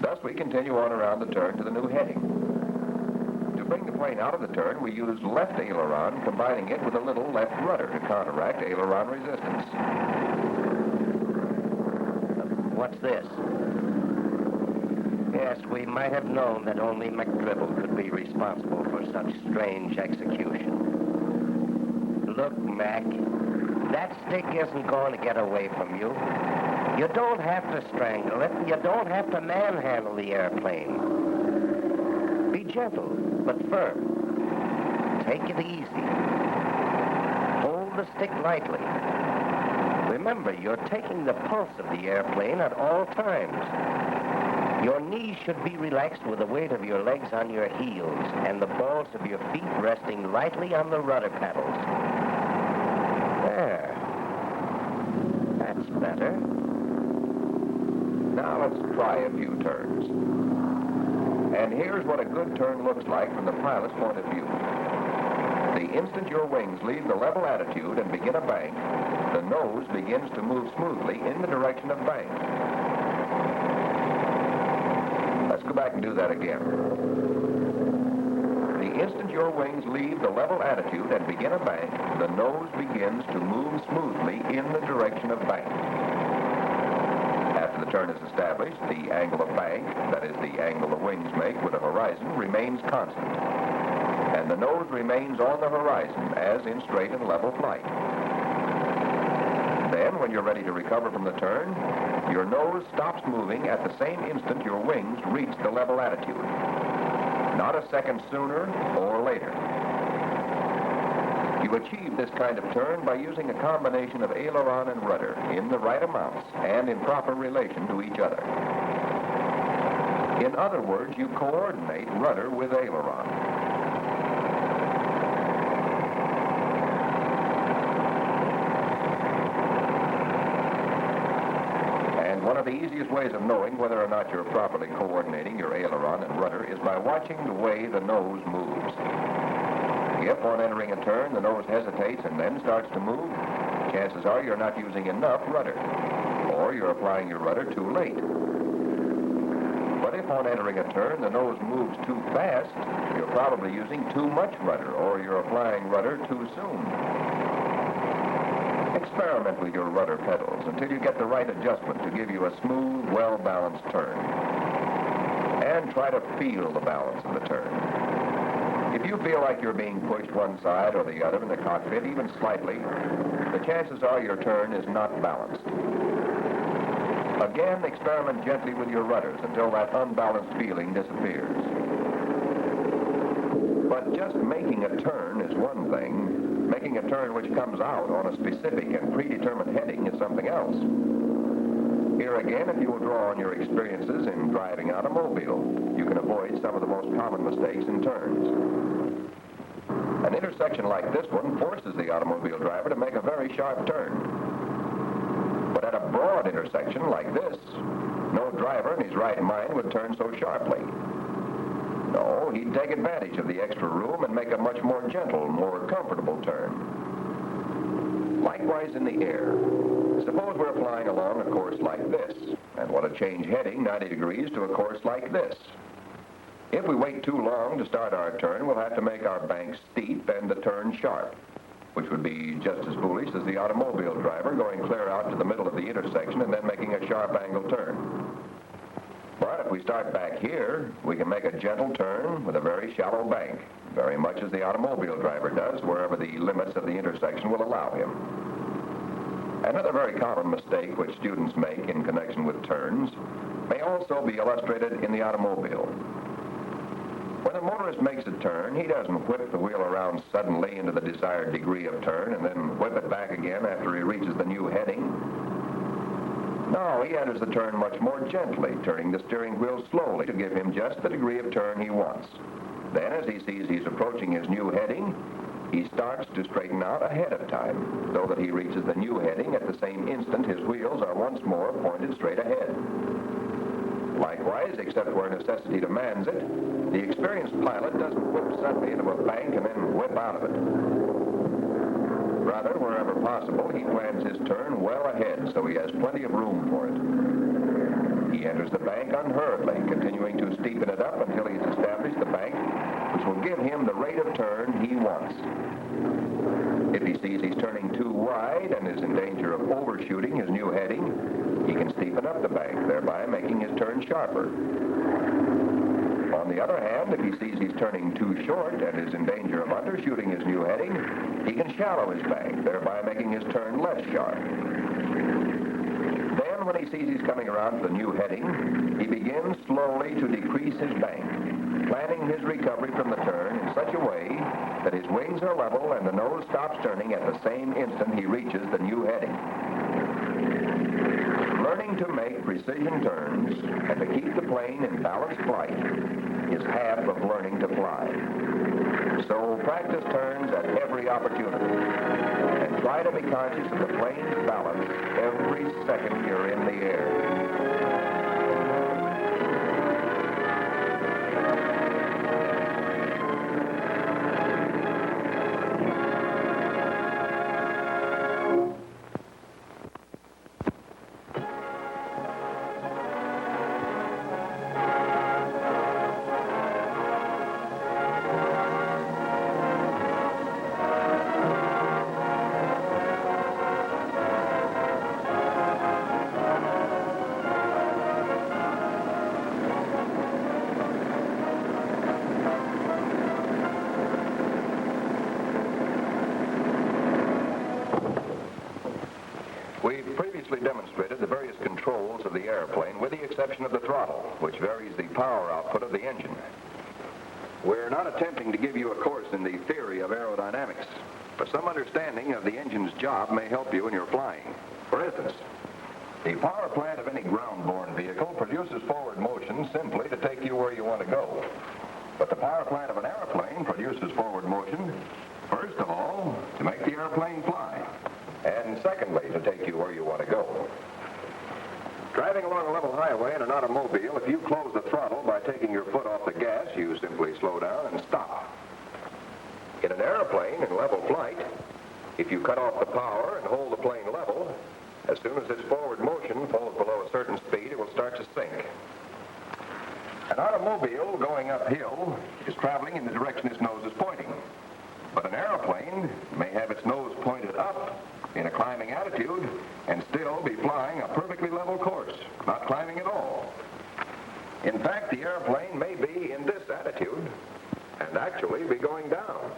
Thus, we continue on around the turn to the new heading. To bring the plane out of the turn, we use left aileron, combining it with a little left rudder to counteract aileron resistance. What's this? Yes, we might have known that only McDribble could be responsible for such strange execution. Look, Mac, that stick isn't going to get away from you. You don't have to strangle it, and you don't have to manhandle the airplane. Be gentle, but firm. Take it easy. Hold the stick lightly. Remember, you're taking the pulse of the airplane at all times. Your knees should be relaxed with the weight of your legs on your heels and the balls of your feet resting lightly on the rudder pedals. There. That's better. Now let's try a few turns. And here's what a good turn looks like from the pilot's point of view. The instant your wings leave the level attitude and begin a bank, the nose begins to move smoothly in the direction of bank. Let's go back and do that again. The instant your wings leave the level attitude and begin a bank, the nose begins to move smoothly in the direction of bank. After the turn is established, the angle of bank, that is the angle the wings make with the horizon, remains constant. And the nose remains on the horizon as in straight and level flight. Then, when you're ready to recover from the turn, your nose stops moving at the same instant your wings reach the level attitude. Not a second sooner or later. You achieve this kind of turn by using a combination of aileron and rudder in the right amounts and in proper relation to each other. In other words, you coordinate rudder with aileron. And one of the easiest ways of knowing whether or not you're properly coordinating your aileron and rudder is by watching the way the nose moves. If on entering a turn the nose hesitates and then starts to move, chances are you're not using enough rudder, or you're applying your rudder too late. But if on entering a turn the nose moves too fast, you're probably using too much rudder, or you're applying rudder too soon. Experiment with your rudder pedals until you get the right adjustment to give you a smooth, well-balanced turn. And try to feel the balance of the turn. If you feel like you're being pushed one side or the other in the cockpit, even slightly, the chances are your turn is not balanced. Again, experiment gently with your rudders until that unbalanced feeling disappears. But just making a turn is one thing. Making a turn which comes out on a specific and predetermined heading is something else. Here again, if you will draw on your experiences in driving automobile, you can avoid some of the most common mistakes in turns. An intersection like this one forces the automobile driver to make a very sharp turn. But at a broad intersection like this, no driver in his right mind would turn so sharply. No, he'd take advantage of the extra room and make a much more gentle, more comfortable turn. Likewise in the air. Suppose we're flying along a course like this, and want to change heading 90 degrees to a course like this. If we wait too long to start our turn, we'll have to make our bank steep and the turn sharp, which would be just as foolish as the automobile driver going clear out to the middle of the intersection and then making a sharp angle turn. But if we start back here, we can make a gentle turn with a very shallow bank, very much as the automobile driver does, wherever the limits of the intersection will allow him. Another very common mistake which students make in connection with turns may also be illustrated in the automobile. When a motorist makes a turn, he doesn't whip the wheel around suddenly into the desired degree of turn and then whip it back again after he reaches the new heading. No, he enters the turn much more gently, turning the steering wheel slowly to give him just the degree of turn he wants. Then, as he sees he's approaching his new heading, he starts to straighten out ahead of time, so that he reaches the new heading at the same instant his wheels are once more pointed straight ahead. Likewise, except where necessity demands it, the experienced pilot doesn't whip suddenly into a bank and then whip out of it. Rather, wherever possible, he plans his turn well ahead so he has plenty of room for it. He enters the bank unhurriedly, continuing to steepen it up until he's established the bank, which will give him the rate of turn he wants. If he sees he's turning too wide and is in danger of overshooting his new heading, he can steepen up the bank, thereby making his turn sharper. On the other hand, if he sees he's turning too short and is in danger of undershooting his new heading, he can shallow his bank, thereby making his turn less sharp. Then, when he sees he's coming around to the new heading, he begins slowly to decrease his bank, planning his recovery from the turn in such a way that his wings are level and the nose stops turning at the same instant he reaches the new heading. Learning to make precision turns and to keep the plane in balanced flight is half of learning to fly. So practice turns at every opportunity and try to be conscious of the plane's balance every second you're in the air. We've previously demonstrated the various controls of the airplane with the exception of the throttle, which varies the power output of the engine. We're not attempting to give you a course in the theory of aerodynamics, but some understanding of the engine's job may help you in your flying. For instance, the power plant of any ground-borne vehicle produces forward motion simply to take you where you want to go. But the power plant of an airplane produces forward motion, first of all, to make the airplane fly, and secondly, to take you where you want to go. Driving along a level highway in an automobile, if you close the throttle by taking your foot off the gas, you simply slow down and stop. In an airplane in level flight, if you cut off the power and hold the plane level, as soon as its forward motion falls below a certain speed, it will start to sink. An automobile going uphill is traveling in the direction its nose is pointing. But an airplane may have its nose pointed up in a climbing attitude and still be flying a perfectly level course, not climbing at all. In fact, the airplane may be in this attitude and actually be going down.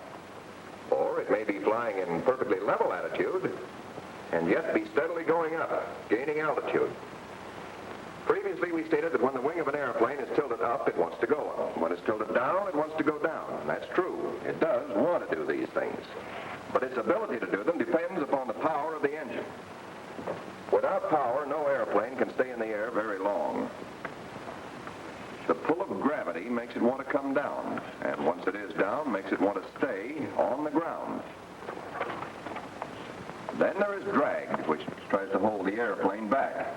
Or it may be flying in perfectly level attitude and yet be steadily going up, gaining altitude. Previously, we stated that when the wing of an airplane is tilted up, it wants to go up. When it's tilted down, it wants to go down. And that's true. It does want to do these things. But its ability to do them depends upon the power of the engine. Without power, no airplane can stay in the air very long. The pull of gravity makes it want to come down, and once it is down, makes it want to stay on the ground. Then there is drag, which tries to hold the airplane back.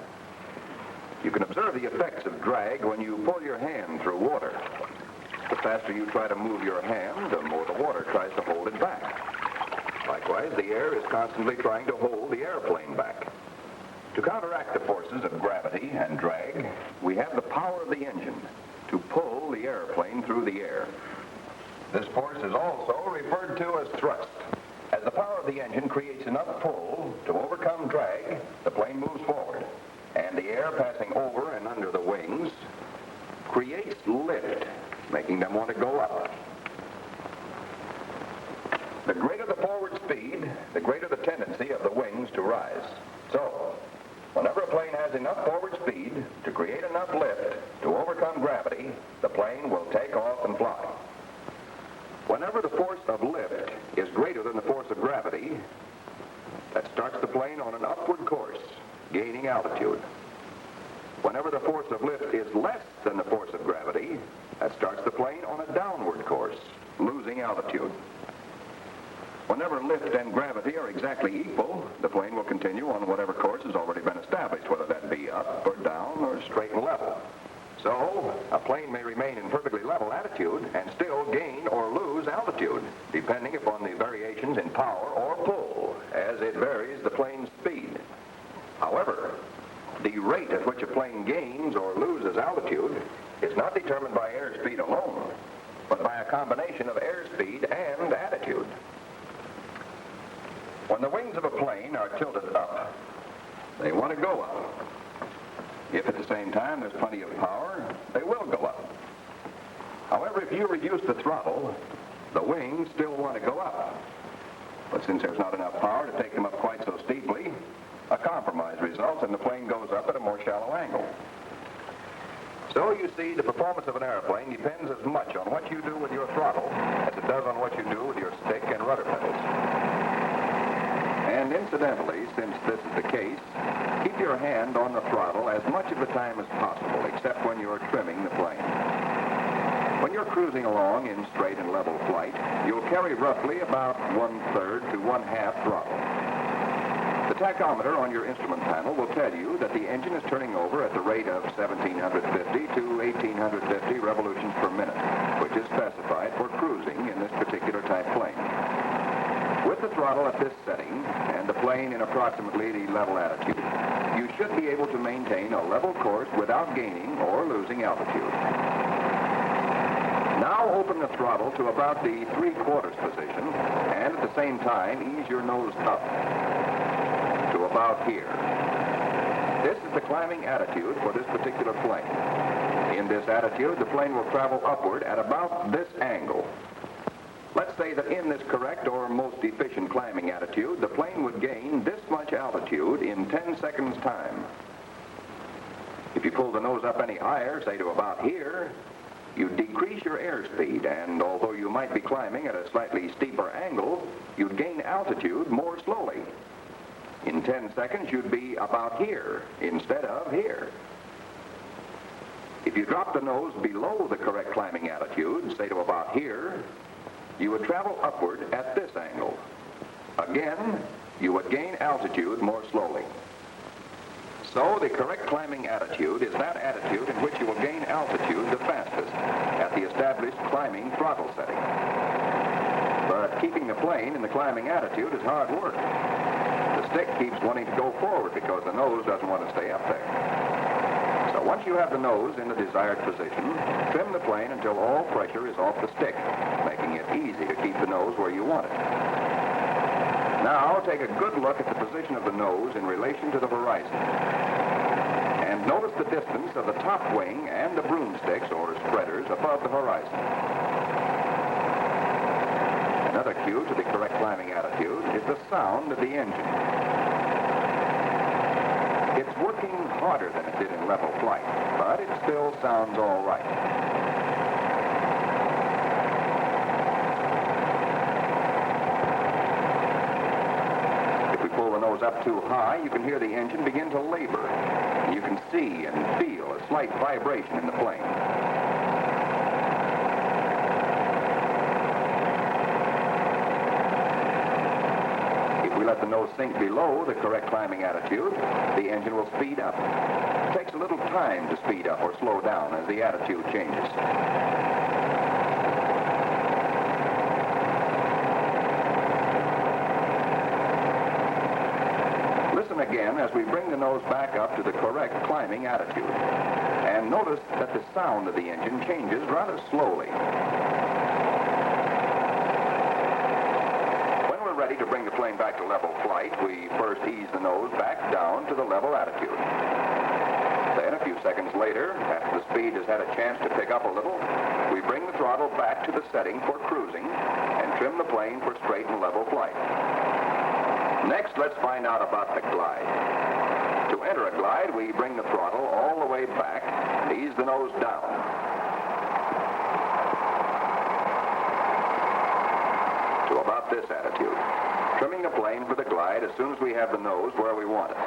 You can observe the effects of drag when you pull your hand through water. The faster you try to move your hand, the more the water tries to hold it back. Likewise, the air is constantly trying to hold the airplane back. To counteract the forces of gravity and drag, we have the power of the engine to pull the airplane through the air. This force is also referred to as thrust. As the power of the engine creates enough pull to overcome drag, the plane moves forward, and the air passing over and under the wings creates lift, making them want to go up. The greater the forward speed, the greater the tendency of the wings to rise. So, whenever a plane has enough forward speed to create enough lift to overcome gravity, the plane will take off and fly. Whenever the force of lift is greater than the force of gravity, that starts the plane on an upward course, gaining altitude. Whenever the force of lift is less than the force of gravity, that starts the plane on a downward course, losing altitude. Whenever lift and gravity are exactly equal, the plane will continue on whatever course has already been established, whether that be up or down or straight and level. So, a plane may remain in perfectly level attitude and still gain or lose altitude, depending upon the variations in power or pull, as it varies the plane's speed. However, the rate at which a plane gains or loses altitude is not determined by airspeed alone, but by a combination of airspeed and attitude. When the wings of a plane are tilted up, they want to go up. If at the same time there's plenty of power, they will go up. However, if you reduce the throttle, the wings still want to go up. But since there's not enough power to take them up quite so steeply, a compromise results and the plane goes up at a more shallow angle. So you see, the performance of an airplane depends as much on what you do with your throttle as it does on what you do with your stick and rudder pedals. And incidentally, since this is the case, keep your hand on the throttle as much of the time as possible, except when you're trimming the plane. When you're cruising along in straight and level flight, you'll carry roughly about 1/3 to 1/2 throttle. The tachometer on your instrument panel will tell you that the engine is turning over at the rate of 1,750 to 1,850 revolutions per minute, which is specified for cruising in this particular type plane. With the throttle at this setting and the plane in approximately the level attitude, you should be able to maintain a level course without gaining or losing altitude. Now open the throttle to about the 3/4 position and at the same time ease your nose up to about here. This is the climbing attitude for this particular plane. In this attitude, the plane will travel upward at about this angle. Let's say that in this correct or most efficient climbing attitude, the plane would gain this much altitude in 10 10 seconds time. If you pull the nose up any higher, say to about here, you decrease your airspeed, and although you might be climbing at a slightly steeper angle, you'd gain altitude more slowly. In 10 seconds, you'd be about here instead of here. If you drop the nose below the correct climbing attitude, say to about here, you would travel upward at this angle. Again, you would gain altitude more slowly. So the correct climbing attitude is that attitude in which you will gain altitude the fastest at the established climbing throttle setting. But keeping the plane in the climbing attitude is hard work. The stick keeps wanting to go forward because the nose doesn't want to stay up there. So once you have the nose in the desired position, trim the plane until all pressure is off the stick, making it easy to keep the nose where you want it. Now take a good look at the position of the nose in relation to the horizon. And notice the distance of the top wing and the broomsticks or spreaders above the horizon. Another cue to the correct climbing attitude is the sound of the engine. It's working harder than it did in level flight, but it still sounds all right. If we pull the nose up too high, you can hear the engine begin to labor. You can see and feel a slight vibration in the plane. Let the nose sink below the correct climbing attitude, the engine will speed up. It takes a little time to speed up or slow down as the attitude changes. Listen again as we bring the nose back up to the correct climbing attitude. And notice that the sound of the engine changes rather slowly. Ready to bring the plane back to level flight, we first ease the nose back down to the level attitude. Then a few seconds later, after the speed has had a chance to pick up a little, we bring the throttle back to the setting for cruising and trim the plane for straight and level flight. Next, let's find out about the glide. To enter a glide, we bring the throttle all the way back and ease the nose down. To about this attitude, trimming the plane for the glide as soon as we have the nose where we want it.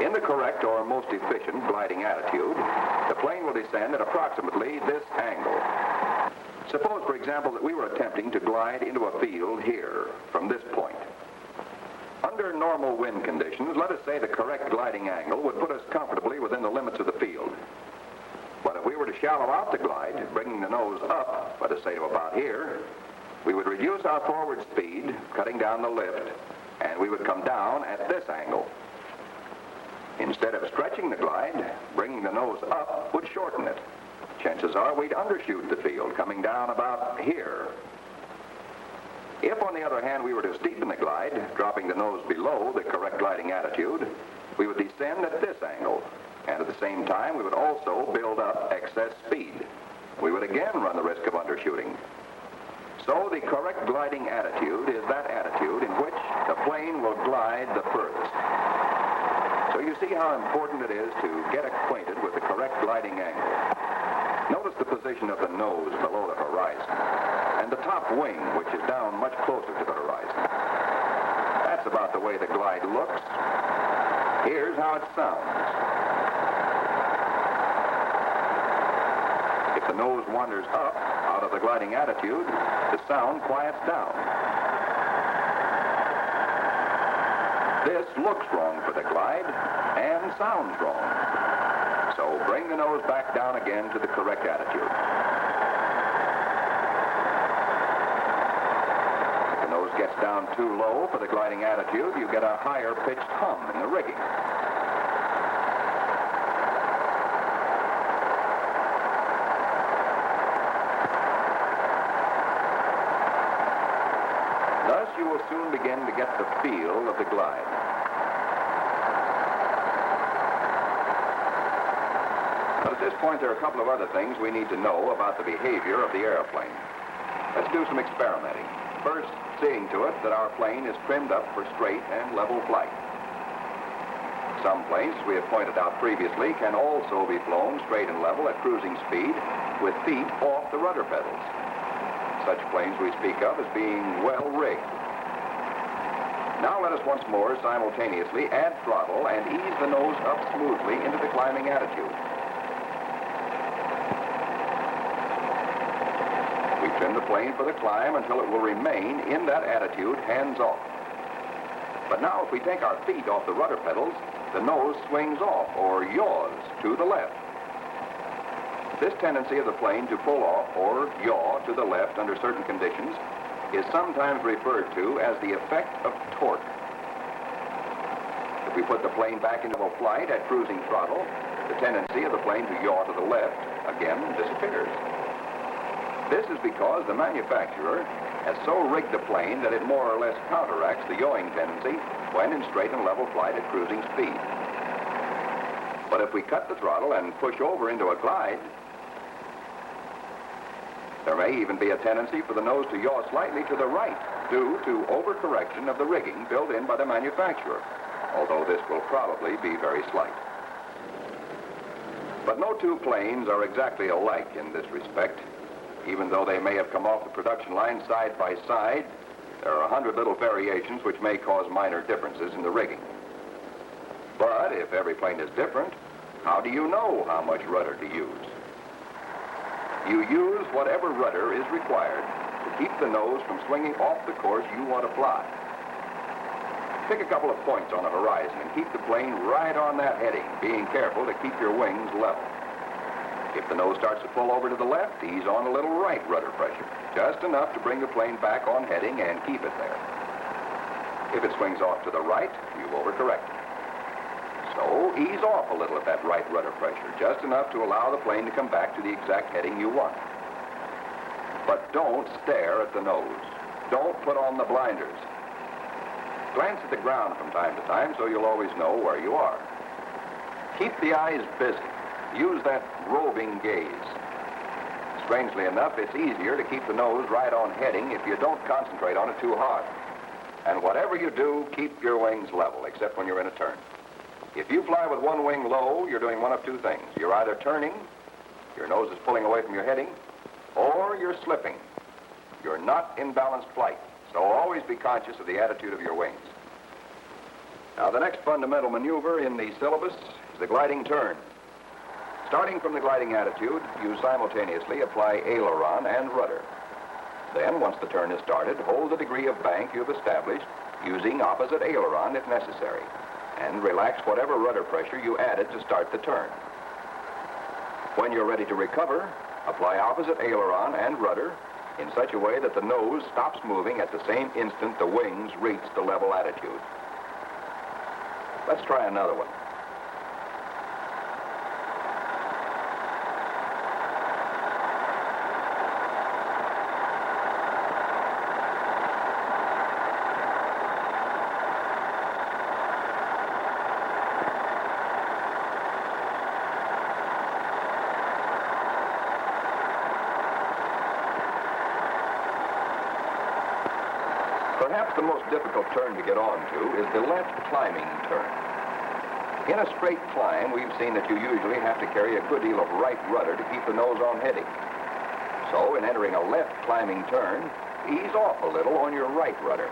In the correct or most efficient gliding attitude, the plane will descend at approximately this angle. Suppose, for example, that we were attempting to glide into a field here from this point. Under normal wind conditions, let us say the correct gliding angle would put us comfortably within the limits of the field. But if we were to shallow out the glide, bringing the nose up, let us say to about here, we would reduce our forward speed, cutting down the lift, and we would come down at this angle. Instead of stretching the glide, bringing the nose up would shorten it. Chances are we'd undershoot the field, coming down about here. If, on the other hand, we were to steepen the glide, dropping the nose below the correct gliding attitude, we would descend at this angle, and at the same time, we would also build up excess speed. We would again run the risk of undershooting. So the correct gliding attitude is that attitude in which the plane will glide the furthest. So you see how important it is to get acquainted with the correct gliding angle. Notice the position of the nose below the horizon, and the top wing, which is down much closer to the horizon. That's about the way the glide looks. Here's how it sounds. If the nose wanders up out of the gliding attitude, the sound quiets down. This looks wrong for the glide and sounds wrong. So bring the nose back down again to the correct attitude. If the nose gets down too low for the gliding attitude, you get a higher pitched hum in the rigging. Thus, you will soon begin to get the feel of the glide. But at this point, there are a couple of other things we need to know about the behavior of the airplane. Let's do some experimenting. First, seeing to it that our plane is trimmed up for straight and level flight. Some planes, as we have pointed out previously, can also be flown straight and level at cruising speed with feet off the rudder pedals. Such planes we speak of as being well rigged. Now let us once more simultaneously add throttle and ease the nose up smoothly into the climbing attitude. We trim the plane for the climb until it will remain in that attitude, hands off. But now if we take our feet off the rudder pedals, the nose swings off, or yaws, to the left. This tendency of the plane to pull off or yaw to the left under certain conditions is sometimes referred to as the effect of torque. If we put the plane back into a flight at cruising throttle, the tendency of the plane to yaw to the left again disappears. This is because the manufacturer has so rigged the plane that it more or less counteracts the yawing tendency when in straight and level flight at cruising speed. But if we cut the throttle and push over into a glide, there may even be a tendency for the nose to yaw slightly to the right due to overcorrection of the rigging built in by the manufacturer, although this will probably be very slight. But no two planes are exactly alike in this respect. Even though they may have come off the production line side by side, there are 100 little variations which may cause minor differences in the rigging. But if every plane is different, how do you know how much rudder to use? You use whatever rudder is required to keep the nose from swinging off the course you want to fly. Pick a couple of points on the horizon and keep the plane right on that heading, being careful to keep your wings level. If the nose starts to pull over to the left, ease on a little right rudder pressure, just enough to bring the plane back on heading and keep it there. If it swings off to the right, you've overcorrected. So ease off a little at that right rudder pressure, just enough to allow the plane to come back to the exact heading you want. But don't stare at the nose. Don't put on the blinders. Glance at the ground from time to time so you'll always know where you are. Keep the eyes busy. Use that roving gaze. Strangely enough, it's easier to keep the nose right on heading if you don't concentrate on it too hard. And whatever you do, keep your wings level, except when you're in a turn. If you fly with one wing low, you're doing one of two things. You're either turning, your nose is pulling away from your heading, or you're slipping. You're not in balanced flight, so always be conscious of the attitude of your wings. Now, the next fundamental maneuver in the syllabus is the gliding turn. Starting from the gliding attitude, you simultaneously apply aileron and rudder. Then, once the turn is started, hold the degree of bank you have established using opposite aileron if necessary, and relax whatever rudder pressure you added to start the turn. When you're ready to recover, apply opposite aileron and rudder in such a way that the nose stops moving at the same instant the wings reach the level attitude. Let's try another one. Perhaps the most difficult turn to get onto is the left climbing turn. In a straight climb, we've seen that you usually have to carry a good deal of right rudder to keep the nose on heading. So, in entering a left climbing turn, ease off a little on your right rudder.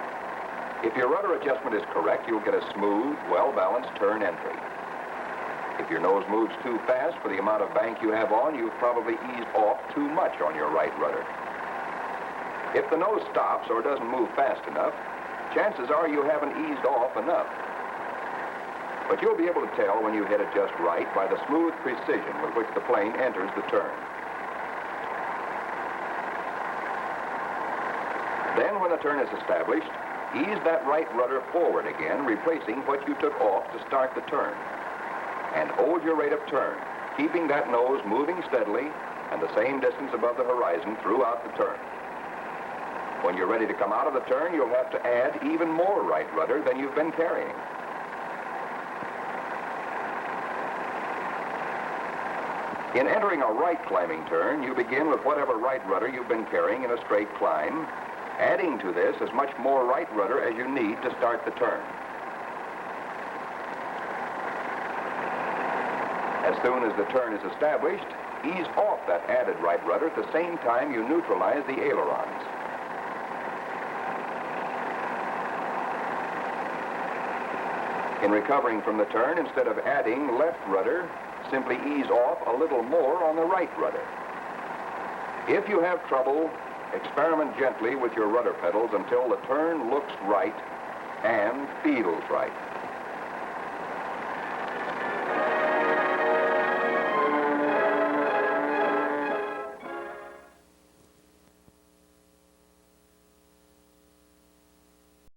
If your rudder adjustment is correct, you'll get a smooth, well-balanced turn entry. If your nose moves too fast for the amount of bank you have on, you've probably eased off too much on your right rudder. If the nose stops or doesn't move fast enough, chances are you haven't eased off enough. But you'll be able to tell when you hit it just right by the smooth precision with which the plane enters the turn. Then, when the turn is established, ease that right rudder forward again, replacing what you took off to start the turn. And hold your rate of turn, keeping that nose moving steadily and the same distance above the horizon throughout the turn. When you're ready to come out of the turn, you'll have to add even more right rudder than you've been carrying. In entering a right climbing turn, you begin with whatever right rudder you've been carrying in a straight climb, adding to this as much more right rudder as you need to start the turn. As soon as the turn is established, ease off that added right rudder at the same time you neutralize the ailerons. In recovering from the turn, instead of adding left rudder, simply ease off a little more on the right rudder. If you have trouble, experiment gently with your rudder pedals until the turn looks right and feels right.